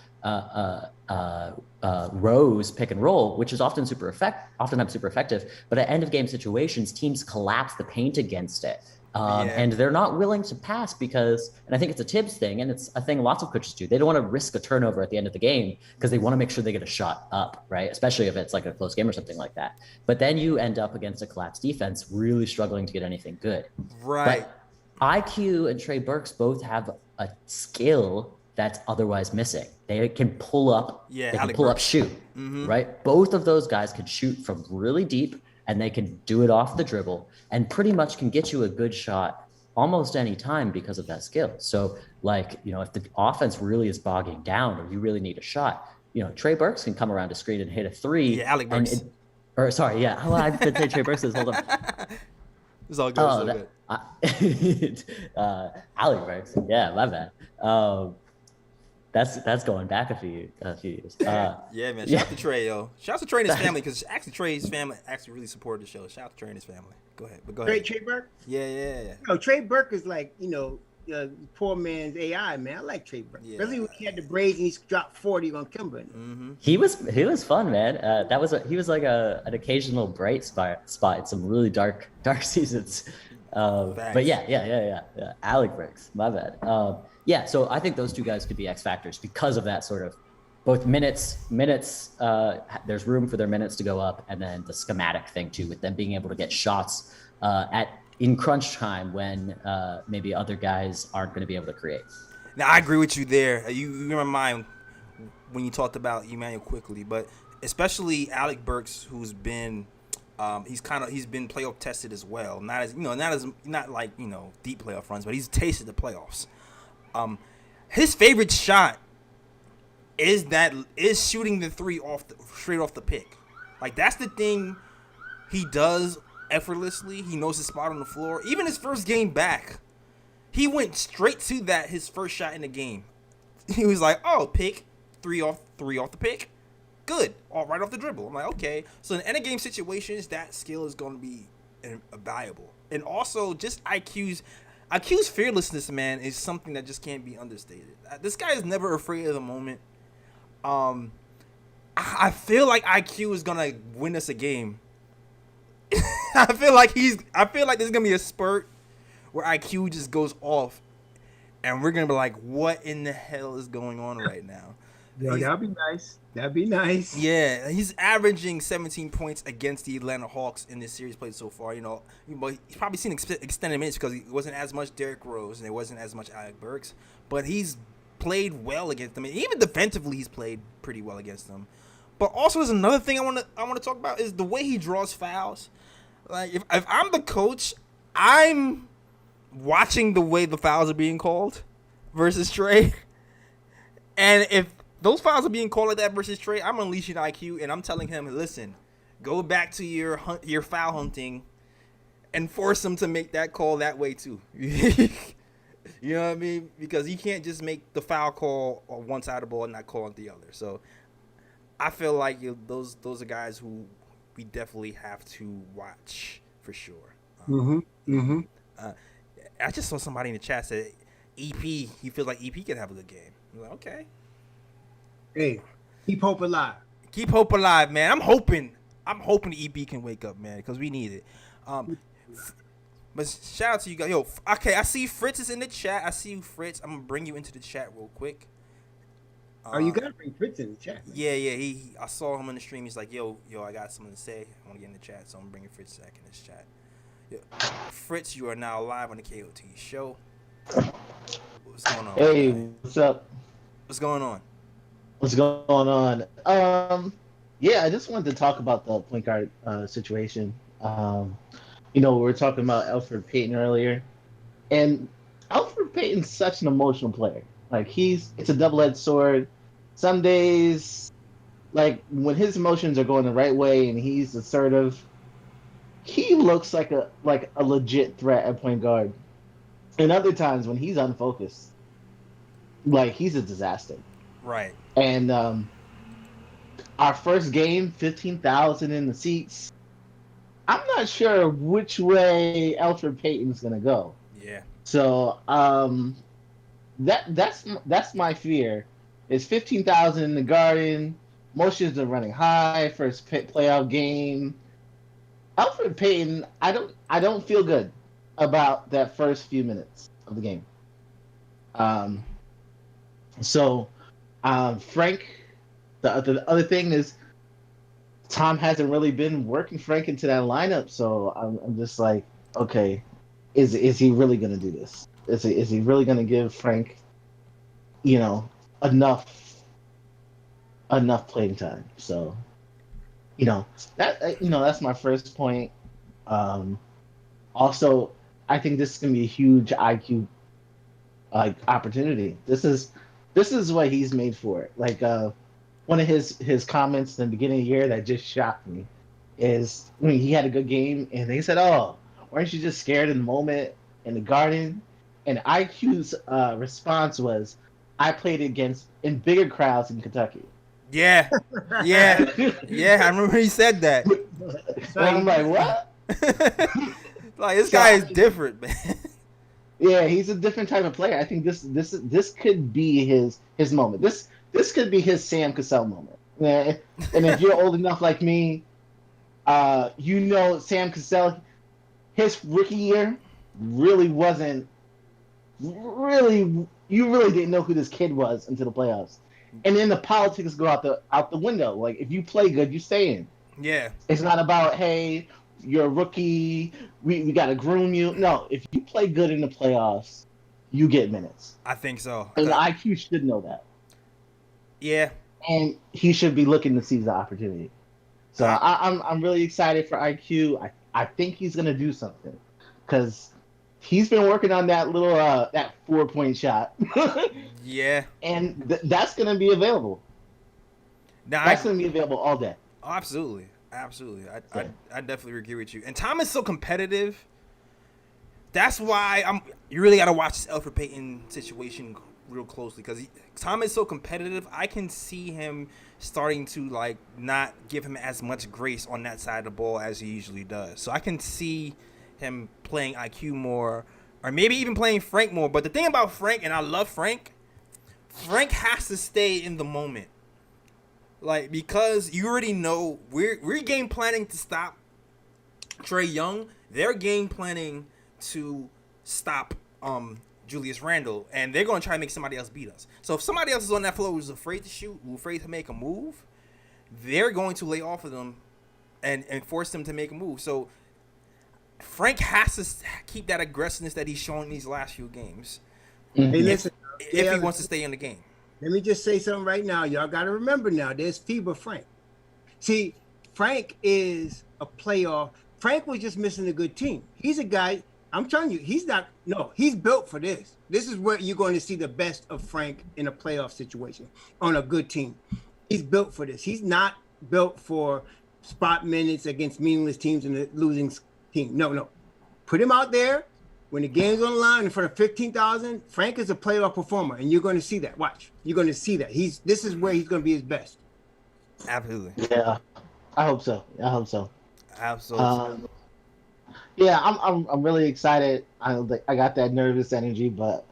Rose pick and roll, which is oftentimes super effective. But at end of game situations, teams collapse the paint against it. And they're not willing to pass because, and I think it's a Tibbs thing, and it's a thing lots of coaches do. They don't want to risk a turnover at the end of the game because they want to make sure they get a shot up, right? Especially if it's like a close game or something like that. But then you end up against a collapsed defense, really struggling to get anything good. Right. But IQ and Trey Burks both have a skill that's otherwise missing. They can pull up, shoot, right? Both of those guys can shoot from really deep, and they can do it off the dribble and pretty much can get you a good shot almost any time because of that skill. So if the offense really is bogging down or you really need a shot, Trey Burks can come around a screen and hit a three. Yeah, Alec Burks. Well, I've been saying Trey Burks. Hold on. It's all good. Alec Burks. Yeah, my bad. That's going back a few years. Yeah, man. Shout out to Trae, yo. Shout out to Trae and his family, because actually Trae's family actually really supported the show. Shout out to Trae and his family. Go ahead. Trey Burke? Yeah. Trey Burke is like, poor man's AI, man. I like Trey Burke. Especially when he had the braids and he's dropped 40 on Kimber. Mm-hmm. He was fun, man. He was like an occasional bright spot in some really dark seasons. But yeah. Alec Burks, my bad. So I think those two guys could be X factors because of that sort of both minutes. There's room for their minutes to go up, and then the schematic thing too, with them being able to get shots in crunch time when maybe other guys aren't going to be able to create. Now I agree with you there. You remember mine when you talked about Emmanuel Quickley, but especially Alec Burks, who's been he's been playoff tested as well. Not like deep playoff runs, but he's tasted the playoffs. His favorite shot is shooting the three straight off the pick. Like, that's the thing he does effortlessly. He knows his spot on the floor. Even his first game back, he went straight to his first shot in the game. He was like, pick, three off the pick. Good. All right off the dribble. I'm like, okay. So in end of game situations, that skill is going to be valuable. And also just IQ's fearlessness, man, is something that just can't be understated. This guy is never afraid of the moment. I feel like IQ is gonna win us a game. I feel like there's gonna be a spurt where IQ just goes off, and we're gonna be like, "What in the hell is going on right now?" Yo, that'd be nice. That'd be nice. Yeah, he's averaging 17 points against the Atlanta Hawks in this series played so far. But he's probably seen extended minutes because it wasn't as much Derrick Rose and it wasn't as much Alec Burks. But he's played well against them. Even defensively, he's played pretty well against them. But also, there's another thing I want to talk about is the way he draws fouls. Like if I'm the coach, I'm watching the way the fouls are being called versus Trae, and if those fouls are being called like that versus Trae, I'm unleashing IQ and I'm telling him, listen, go back to your foul hunting and force him to make that call that way too. You know what I mean? Because you can't just make the foul call on one side of the ball and not call on the other. So I feel like those are guys who we definitely have to watch for sure. I just saw somebody in the chat say EP. He feels like EP can have a good game. I'm like, okay. Hey, keep hope alive. Keep hope alive, man. I'm hoping EP can wake up, man, because we need it. But shout out to you guys. Yo, okay, I see Fritz is in the chat. I see you, Fritz. I'm gonna bring you into the chat real quick. You gotta bring Fritz in the chat. Man. Yeah. I saw him on the stream. He's like, yo, I got something to say. I want to get in the chat, so I'm bringing Fritz back in this chat. Yo, Fritz, you are now live on the KOT show. What's going on? Hey, man? what's up? What's going on? What's going on? Yeah, I just wanted to talk about the point guard situation. We were talking about Alfred Payton earlier, and Alfred Payton's such an emotional player. Like it's a double-edged sword. Some days, like when his emotions are going the right way and he's assertive, he looks like a legit threat at point guard. And other times when he's unfocused, like he's a disaster. Right. And our first game, 15,000 in the seats. I'm not sure which way Alfred Payton's gonna go. Yeah. So that's my fear. Is 15,000 in the Garden. Emotions are running high. First playoff game. Alfred Payton, I don't feel good about that first few minutes of the game. Frank, the other thing is Tom hasn't really been working Frank into that lineup, so I'm just like, okay, is he really going to do this? Is he really going to give Frank, enough playing time? So, that's my first point. Also, I think this is going to be a huge IQ opportunity. This is what he's made for. Like one of his comments in the beginning of the year that just shocked me is when he had a good game and they said, "Oh, weren't you just scared in the moment in the Garden?" And IQ's response was, "I played in bigger crowds in Kentucky." Yeah. I remember he said that. And I'm like, what? Like this guy is different, man. Yeah, he's a different type of player. I think this could be his moment. This could be his Sam Cassell moment. Yeah, and if you're old enough like me, Sam Cassell, his rookie year really wasn't really. You really didn't know who this kid was until the playoffs, and then the politics go out the window. Like if you play good, you stay in. Yeah, it's not about hey, you're a rookie. We got to groom you. No, if you play good in the playoffs, you get minutes. I think so. And the IQ should know that. Yeah. And he should be looking to seize the opportunity. So I'm really excited for IQ. I think he's gonna do something because he's been working on that little that 4-point shot. Yeah. And that's gonna be available. That's gonna be available all day. Oh, absolutely. I definitely agree with you. And Tom is so competitive. That's why you really got to watch this Alfred Payton situation real closely because Tom is so competitive. I can see him starting to not give him as much grace on that side of the ball as he usually does. So I can see him playing IQ more, or maybe even playing Frank more. But the thing about Frank, and I love Frank has to stay in the moment. Like, because you already know we're game planning to stop Trae Young. They're game planning to stop Julius Randle, and they're going to try to make somebody else beat us. So if somebody else is on that floor who's afraid to shoot, who's afraid to make a move, they're going to lay off of them and force them to make a move. So Frank has to keep that aggressiveness that he's shown in these last few games. Hey, listen, if he wants to stay in the game. let me just say something right now. Y'all got to remember now, there's FIBA Frank. See, Frank is a playoff. Frank was just missing a good team. He's a guy, I'm telling you, he's built for this. This is where you're going to see the best of Frank in a playoff situation on a good team. He's built for this. He's not built for spot minutes against meaningless teams and a losing team. No. Put him out there when the game's on the line in front of 15,000. Frank is a playoff performer, and you're going to see that. Watch. You're going to see that. This is where he's going to be his best. Absolutely. Yeah, I hope so. Absolutely. Yeah, I'm really excited. I got that nervous energy, but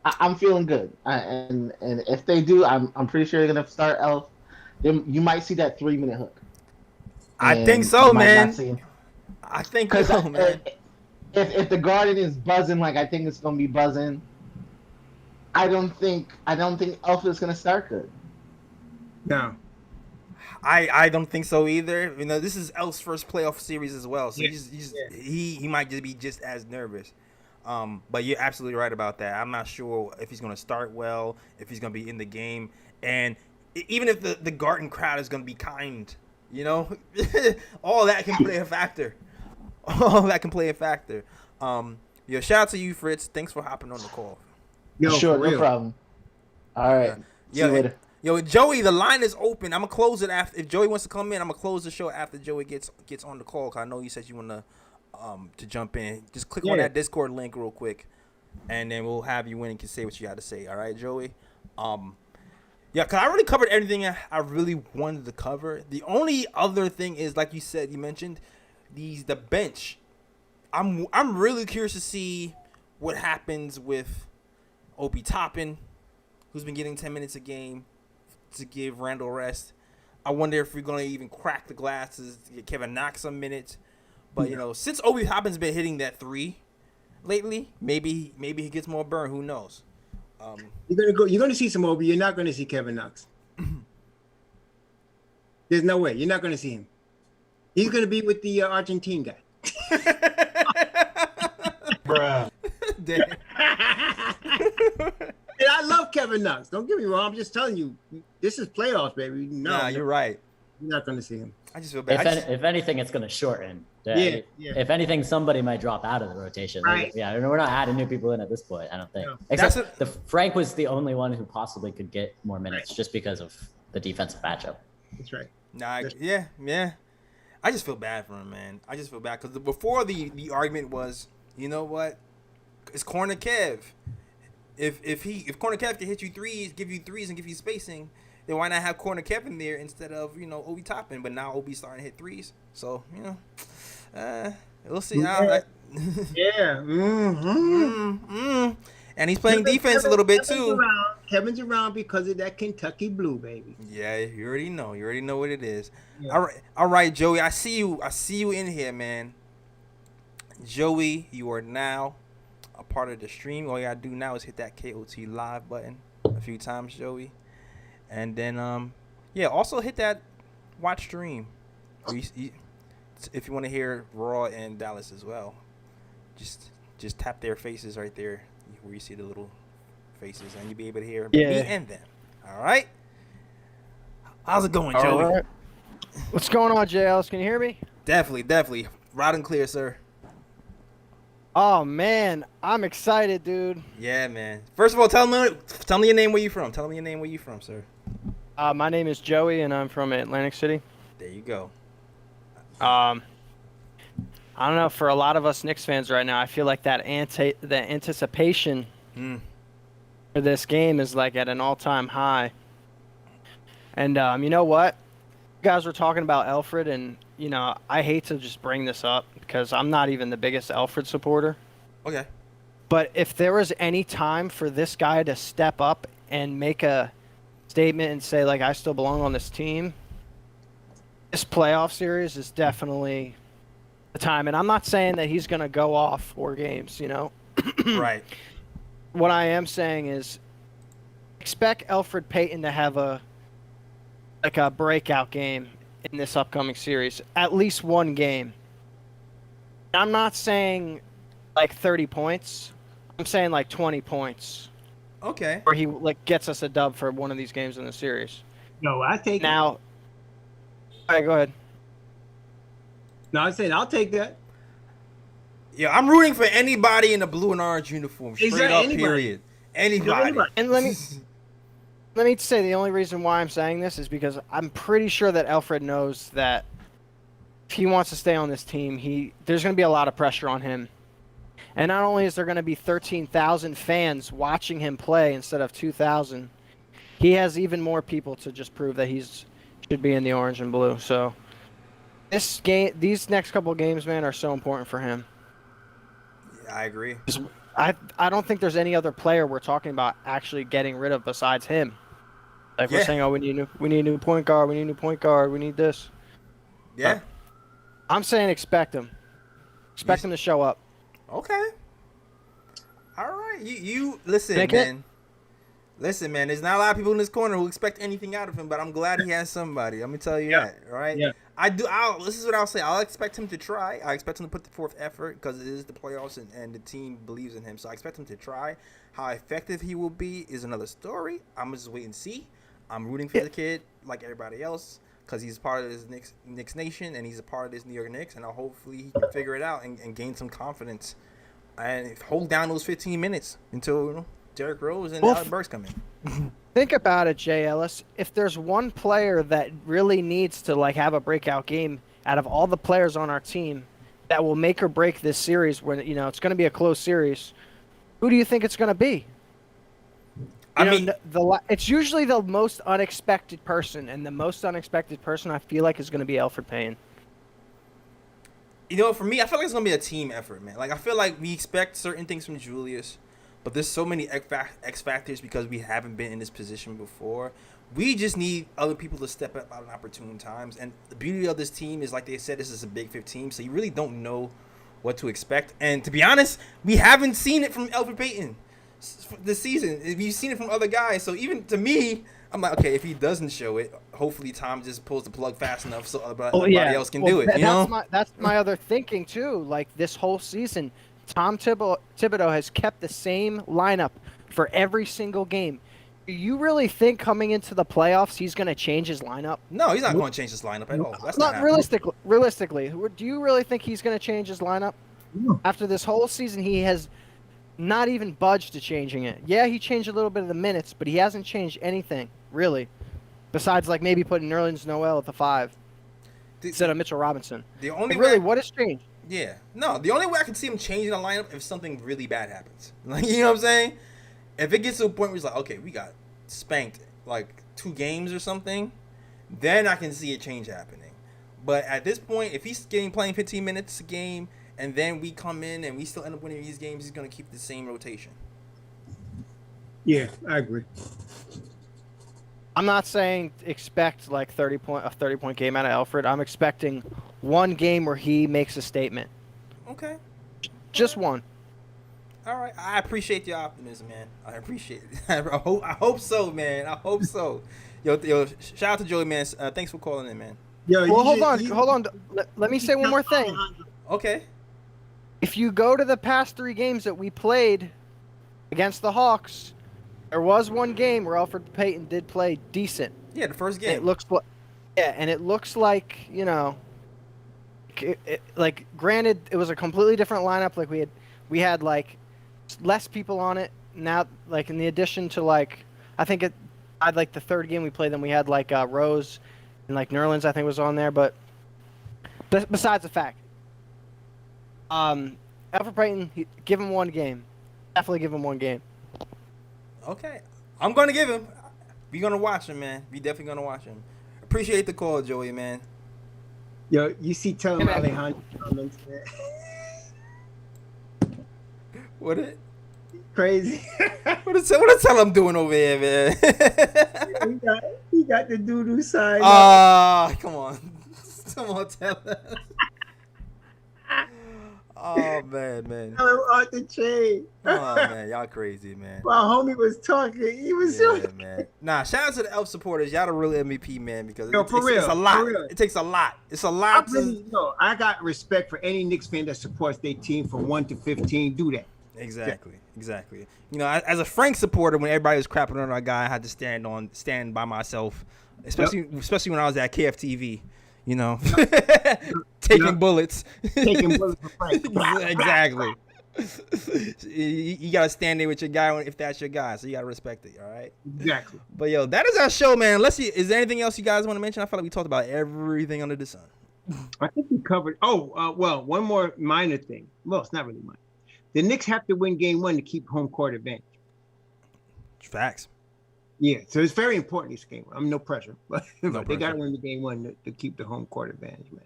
I'm feeling good. And if they do, I'm pretty sure they're gonna start Elf. You might see that 3-minute hook. I think so, man. I think so, man. If the Garden is buzzing like I think it's gonna be buzzing, I don't think Elf is gonna start good. No. I don't think so either. You know, this is Elf's first playoff series as well, so he might just be just as nervous. But you're absolutely right about that. I'm not sure if he's going to start well, if he's going to be in the game, and even if the Garden crowd is going to be kind, you know, all that can play a factor. Yo, shout out to you, Fritz. Thanks for hopping on the call. Yo, Sure, no problem. All right. See you later. Yo, Joey, the line is open. I'm gonna close it after. If Joey wants to come in, I'm gonna close the show after Joey gets on the call. Cause I know you said you wanna to jump in. Just click on that Discord link real quick, and then we'll have you in and can say what you got to say. All right, Joey. Yeah, cause I already covered everything I really wanted to cover. The only other thing is, like you said, you mentioned the bench. I'm really curious to see what happens with Obi Toppin, who's been getting 10 minutes a game to give Randle rest. I wonder if we're going to even crack the glasses to get Kevin Knox some minutes. But, you know, since Obi Toppin's been hitting that 3 lately, maybe he gets more burn. Who knows? You're going to see some Obi. You're not going to see Kevin Knox. There's no way. You're not going to see him. He's going to be with the Argentine guy. Bruh. And I love Kevin Knox. Don't get me wrong. I'm just telling you, this is playoffs, baby. No, you're right. You're not going to see him. I just feel bad. If anything, it's going to shorten. Yeah. If anything, somebody might drop out of the rotation. Right. Yeah, we're not adding new people in at this point, I don't think. No. Except Frank was the only one who possibly could get more minutes just because of the defensive matchup. That's right. Yeah. I just feel bad for him, man. I just feel bad because before the argument was, you know what? It's Corner Kev. If Corner Kev can hit you threes, give you threes, and give you spacing, then why not have Corner Kev in there instead of Obi Toppin? But now Obi's starting to hit threes, so we'll see. Yeah. And he's playing defense a little bit too. Kevin's around because of that Kentucky blue, baby. Yeah, you already know. You already know what it is. Yeah. All right, Joey. I see you in here, man. Joey, you are now a part of the stream. All you gotta do now is hit that KOT live button a few times, Joey, and then also hit that watch stream. If you want to hear Raw and Dallas as well, just tap their faces right there where you see the little faces, and you'll be able to hear me and them. All right. How's it going, Joey? All right. What's going on, JLs? Can you hear me? Definitely. Loud and clear, sir. Oh man, I'm excited, dude. Yeah, man. First of all, tell me your name. Where you from? Tell me your name. Where you from, sir? My name is Joey, and I'm from Atlantic City. There you go. I don't know. For a lot of us Knicks fans right now, I feel like the anticipation for this game is like at an all-time high. And you know what? You guys were talking about Alfred, and I hate to just bring this up because I'm not even the biggest Alfred supporter. Okay. But if there was any time for this guy to step up and make a statement and say like I still belong on this team, this playoff series is definitely the time. And I'm not saying that he's going to go off 4 games, Right. What I am saying is expect Alfred Payton to have a breakout game in this upcoming series, at least one game. I'm not saying like 30 points. I'm saying like 20 points. Okay. Where he like gets us a dub for one of these games in the series. No, I take Now, all right, go ahead. No, I said I'll take that. Yeah, I'm rooting for anybody in a blue and orange uniform. Straight Exactly, up, anybody. period. Anybody. And let me say the only reason why I'm saying this is because I'm pretty sure that Alfred knows that if he wants to stay on this team, there's going to be a lot of pressure on him. And not only is there going to be 13,000 fans watching him play instead of 2,000, he has even more people to just prove that should be in the orange and blue. So these next couple of games, man, are so important for him. Yeah, I agree. I don't think there's any other player we're talking about actually getting rid of besides him. Like we're saying, oh, we need a new point guard, we need a new point guard, we need this. Yeah. I'm saying expect him. Expect him to show up. Okay. All right. You listen, Nick man. Listen, man. There's not a lot of people in this corner who expect anything out of him, but I'm glad he has somebody. I'm gonna tell you that. All right. Yeah. This is what I'll say. I'll expect him to try. I expect him to put the forth effort because it is the playoffs and the team believes in him. So I expect him to try. How effective he will be is another story. I'm gonna just wait and see. I'm rooting for the kid like everybody else because he's part of this Knicks nation and he's a part of this New York Knicks. And hopefully he can figure it out and gain some confidence and hold down those 15 minutes until Derrick Rose and Alfred Burks come in. Think about it, Jay Ellis. If there's one player that really needs to like have a breakout game out of all the players on our team that will make or break this series, when it's going to be a close series, who do you think it's going to be? It's usually the most unexpected person, and the most unexpected person I feel like is going to be Alfred Payton. For me, I feel like it's going to be a team effort, man. Like, I feel like we expect certain things from Julius, but there's so many X factors because we haven't been in this position before. We just need other people to step up at opportune times. And the beauty of this team is, like they said, this is a Big 15, so you really don't know what to expect. And to be honest, we haven't seen it from Alfred Payton this season. We've seen it from other guys. So even to me, I'm like, okay, if he doesn't show it, hopefully Tom just pulls the plug fast enough so everybody else can do it. That's my other thinking too. Like this whole season, Tom Thibodeau has kept the same lineup for every single game. Do you really think coming into the playoffs he's going to change his lineup? No, he's not going to change his lineup at all. That's not realistically. Do you really think he's going to change his lineup? No. After this whole season, he has not even budged to changing it. Yeah, he changed a little bit of the minutes, but he hasn't changed anything, really. Besides, like, maybe putting Nerlens Noel at the 5 instead of Mitchell Robinson. The only what has changed? Yeah. No, the only way I can see him changing the lineup if something really bad happens. Like, you know what I'm saying? If it gets to a point where he's like, okay, we got spanked like 2 games or something, then I can see a change happening. But at this point, if he's playing 15 minutes a game, and then we come in and we still end up winning these games, he's going to keep the same rotation. Yeah, I agree. I'm not saying expect like a 30-point game out of Alfred. I'm expecting one game where he makes a statement. Okay. Just one. All right. I appreciate your optimism, man. I appreciate it. I hope so, man. I hope so. Yo, shout out to Joey, man. Thanks for calling in, man. Yo, well, hold on. Let me say one more thing. Okay. If you go to the past 3 games that we played against the Hawks, there was one game where Alfred Payton did play decent. Yeah, the first game. And it looks like, like granted it was a completely different lineup. Like we had like less people on it now. Like in the addition to like I think I'd like the 3rd game we played, then we had like Rose and like Nerlens I think was on there. But besides the fact. Alfred Payton, give him one game. Definitely give him one game. Okay. I'm going to give him. We're going to watch him, man. We definitely going to watch him. Appreciate the call, Joey, man. Yo, you see tell him Alejandro comments, man. What it? Crazy. What is tell I'm doing over here, man? he got the doo-doo sign. Come on. Come on, tell us. Oh, man. Off the chain. Oh, man, y'all crazy, man. While homie was talking, he was man. Nah, shout out to the Elf supporters. Y'all the real MVP, man, because Yo, it's real, a lot. real. It takes a lot. It's a lot. I got respect for any Knicks fan that supports their team from 1 to 15. Do that. Exactly. You know, as a Frank supporter, when everybody was crapping on our guy, I had to stand by myself, especially when I was at KFTV. You know, taking bullets. Taking bullets for Frank. Exactly. You gotta stand there with your guy if that's your guy, so you gotta respect it. All right. Exactly. But yo, that is our show, man. Let's see. Is there anything else you guys want to mention? I feel like we talked about everything under the sun. I think we covered. Well, one more minor thing. Well, it's not really minor. The Knicks have to win game 1 to keep home court advantage. Facts. Yeah, so it's very important this game. I'm no pressure, but No they got pressure. to win the game 1 to keep the home court advantage, man.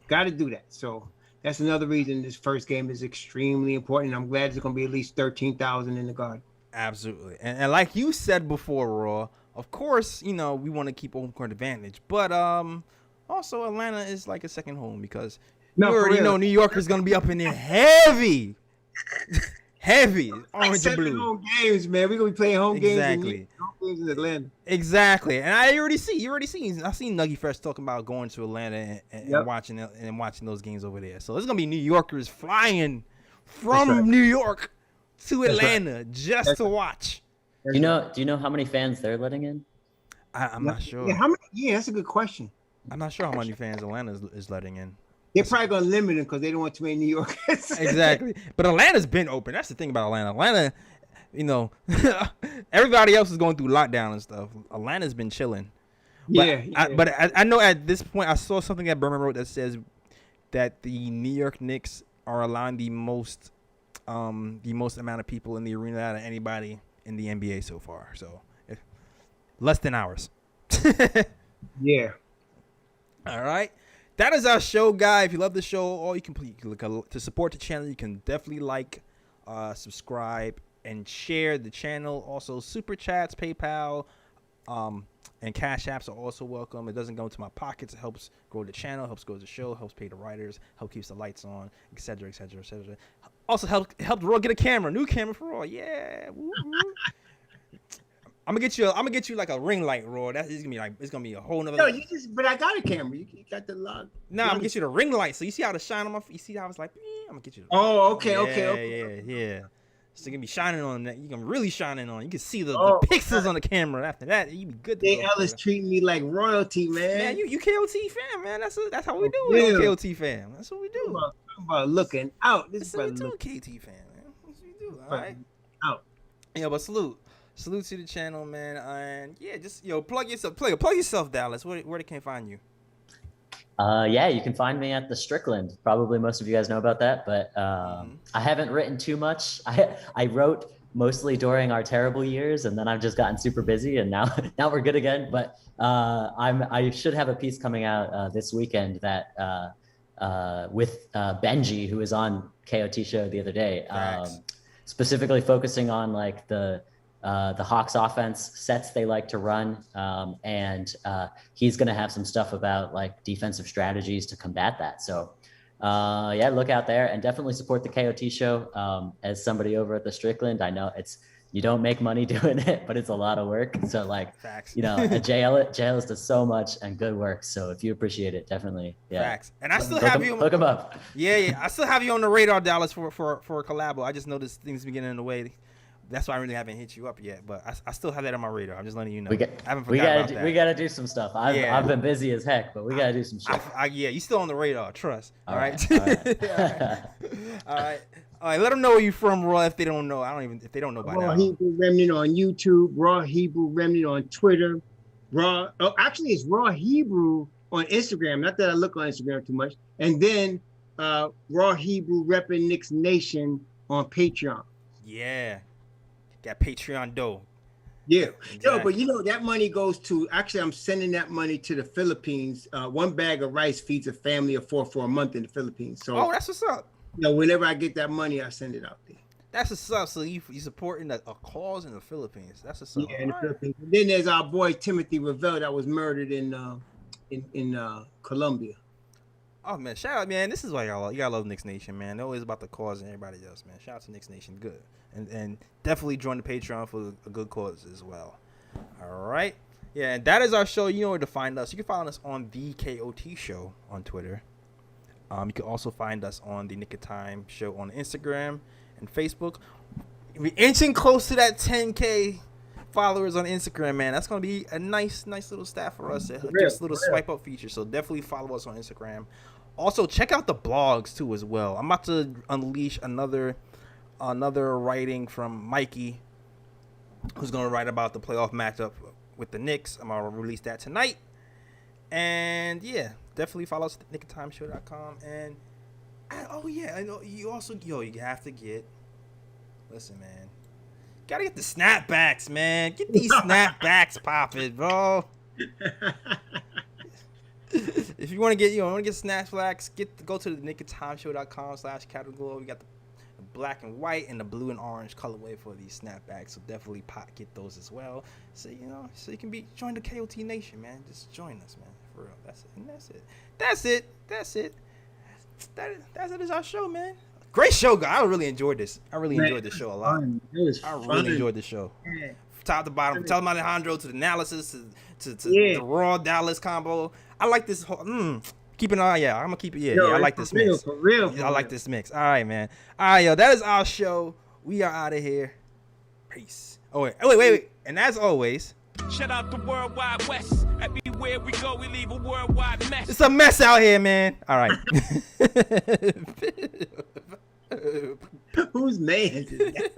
Got to do that. So that's another reason this first game is extremely important. I'm glad there's going to be at least 13,000 in the Garden. Absolutely. And like you said before, Raw, of course, you know, we want to keep home court advantage, but also Atlanta is like a second home because you already know New York is going to be up in there heavy. Orange and blue. Home games, man. We're gonna be playing home Exactly. games. Home games in Atlanta. Exactly, and I already seen. I seen Nuggy Fresh talking about going to Atlanta and watching those games over there. So it's gonna be New Yorkers flying from New York to Atlanta just to watch. Do you know how many fans they're letting in? I'm not sure. Yeah, how many? Yeah, that's a good question. I'm not sure how many fans Atlanta is letting in. They're probably gonna limit them because they don't want too many New Yorkers. Exactly, but Atlanta's been open. That's the thing about Atlanta. Atlanta, you know, everybody else is going through lockdown and stuff. Atlanta's been chilling. But I know at this point I saw something that Berman wrote that says that the New York Knicks are allowing the most amount of people in the arena out of anybody in the NBA so far. So less than ours. Yeah. All right. That is our show, guy. If you love the show, all you can to support the channel, you can definitely like, subscribe, and share the channel. Also, super chats, PayPal, and Cash Apps are also welcome. It doesn't go into my pockets. It helps grow the channel, helps grow the show, helps pay the writers, help keeps the lights on, etc., etc., etc. Also, helped Raw get a camera, new camera for Raw. Yeah. Woo-hoo. I'm gonna get you like a ring light, Raw. It's gonna be a whole nother. No, but I got a camera. You got the log. No, I'm gonna get you the ring light. So you see how the shine on my. You see how it's like. I'm gonna get you. Okay. Yeah. So you can be shining on that. You can really shining on. You can see the pixels on the camera. After that, you be good. Ellis treating me like royalty, man. Man, you KOT fan, man. That's how we do it. KOT fan. That's what we do. I'm about looking out. That's what we do, KT fan, man. That's what we do. All right. Out. Yeah, but salute to the channel, man. And yeah, just plug yourself, Dallas. Where they can find you? Yeah, you can find me at the Strickland. Probably most of you guys know about that, but I haven't written too much. I wrote mostly during our terrible years, and then I've just gotten super busy, and now we're good again. But I should have a piece coming out this weekend that with Benji, who was on KOT show the other day, specifically focusing on like the Hawks offense sets they like to run. And he's going to have some stuff about like defensive strategies to combat that. So yeah, look out there and definitely support the KOT show. As somebody over at the Strickland, I know you don't make money doing it, but it's a lot of work. So like, Facts. JLS does so much and good work. So if you appreciate it, definitely. Yeah. Facts. And I still have you. Look him up. Yeah. I still have you on the radar, Dallas, for a collabo. I just noticed things been getting in the way. That's why I really haven't hit you up yet, but I still have that on my radar. I'm just letting you know. I haven't forgot about that. We gotta do some stuff. I've been busy as heck, but we gotta do some shit. Yeah, you still on the radar. Trust. All right. All right. Let them know where you from, Raw. If they don't know, if they don't know by now. Raw Hebrew Remnant on YouTube. Raw Hebrew Remnant on Twitter. Actually, it's Raw Hebrew on Instagram. Not that I look on Instagram too much. And then Raw Hebrew repping Knicks Nation on Patreon. Yeah. Got Patreon dough. Yeah. Exactly. But that money goes to, actually, I'm sending that money to the Philippines. One bag of rice feeds a family of 4 for a month in the Philippines. So, that's what's up. Whenever I get that money, I send it out there. That's what's up. So you supporting a cause in the Philippines. That's what's up. Yeah, in the Philippines. Then there's our boy Timothy Revelle that was murdered in Colombia. Oh man, shout out, man. This is why you gotta love Knicks Nation, man. They're always about the cause and everybody else, man. Shout out to Knicks Nation, good, and definitely join the Patreon for a good cause as well. All right, yeah, and that is our show. You know where to find us. You can find us on the KOT Show on Twitter. You can also find us on the Nick of Time Show on Instagram and Facebook. We're inching close to that 10K followers on Instagram, man. That's gonna be a nice little stat for us. Just a little swipe up feature. So definitely follow us on Instagram. Also, check out the blogs too as well. I'm about to unleash another writing from Mikey, who's gonna write about the playoff matchup with the Knicks. I'm gonna release that tonight. And yeah, definitely follow us at nickoftimeshow.com. And I know you also you have to get. Listen, man. Gotta get the snapbacks, man. Get these snapbacks popping, bro. If you want to get, snapbacks, go to the nickoftimeshow.com/category. We got the black and white and the blue and orange colorway for these snapbacks. So definitely get those as well. So so you can join the KOT Nation, man. Just join us, man. For real. That's it. That's it. That is our show, man. Great show, guys. I really enjoyed this. I really enjoyed this show a lot. I really enjoyed this show. Yeah. Top to bottom, tell Alejandro to the analysis to the Raw Dallas combo. I like this whole. Keep an eye. Yeah, I'm gonna keep it. Yeah, I like this mix. For real. I like this mix. All right, man. All right, yo. That is our show. We are out of here. Peace. Oh wait. And as always, shout out the World Wide West. Everywhere we go, we leave a worldwide mess. It's a mess out here, man. All right. Whose man is that?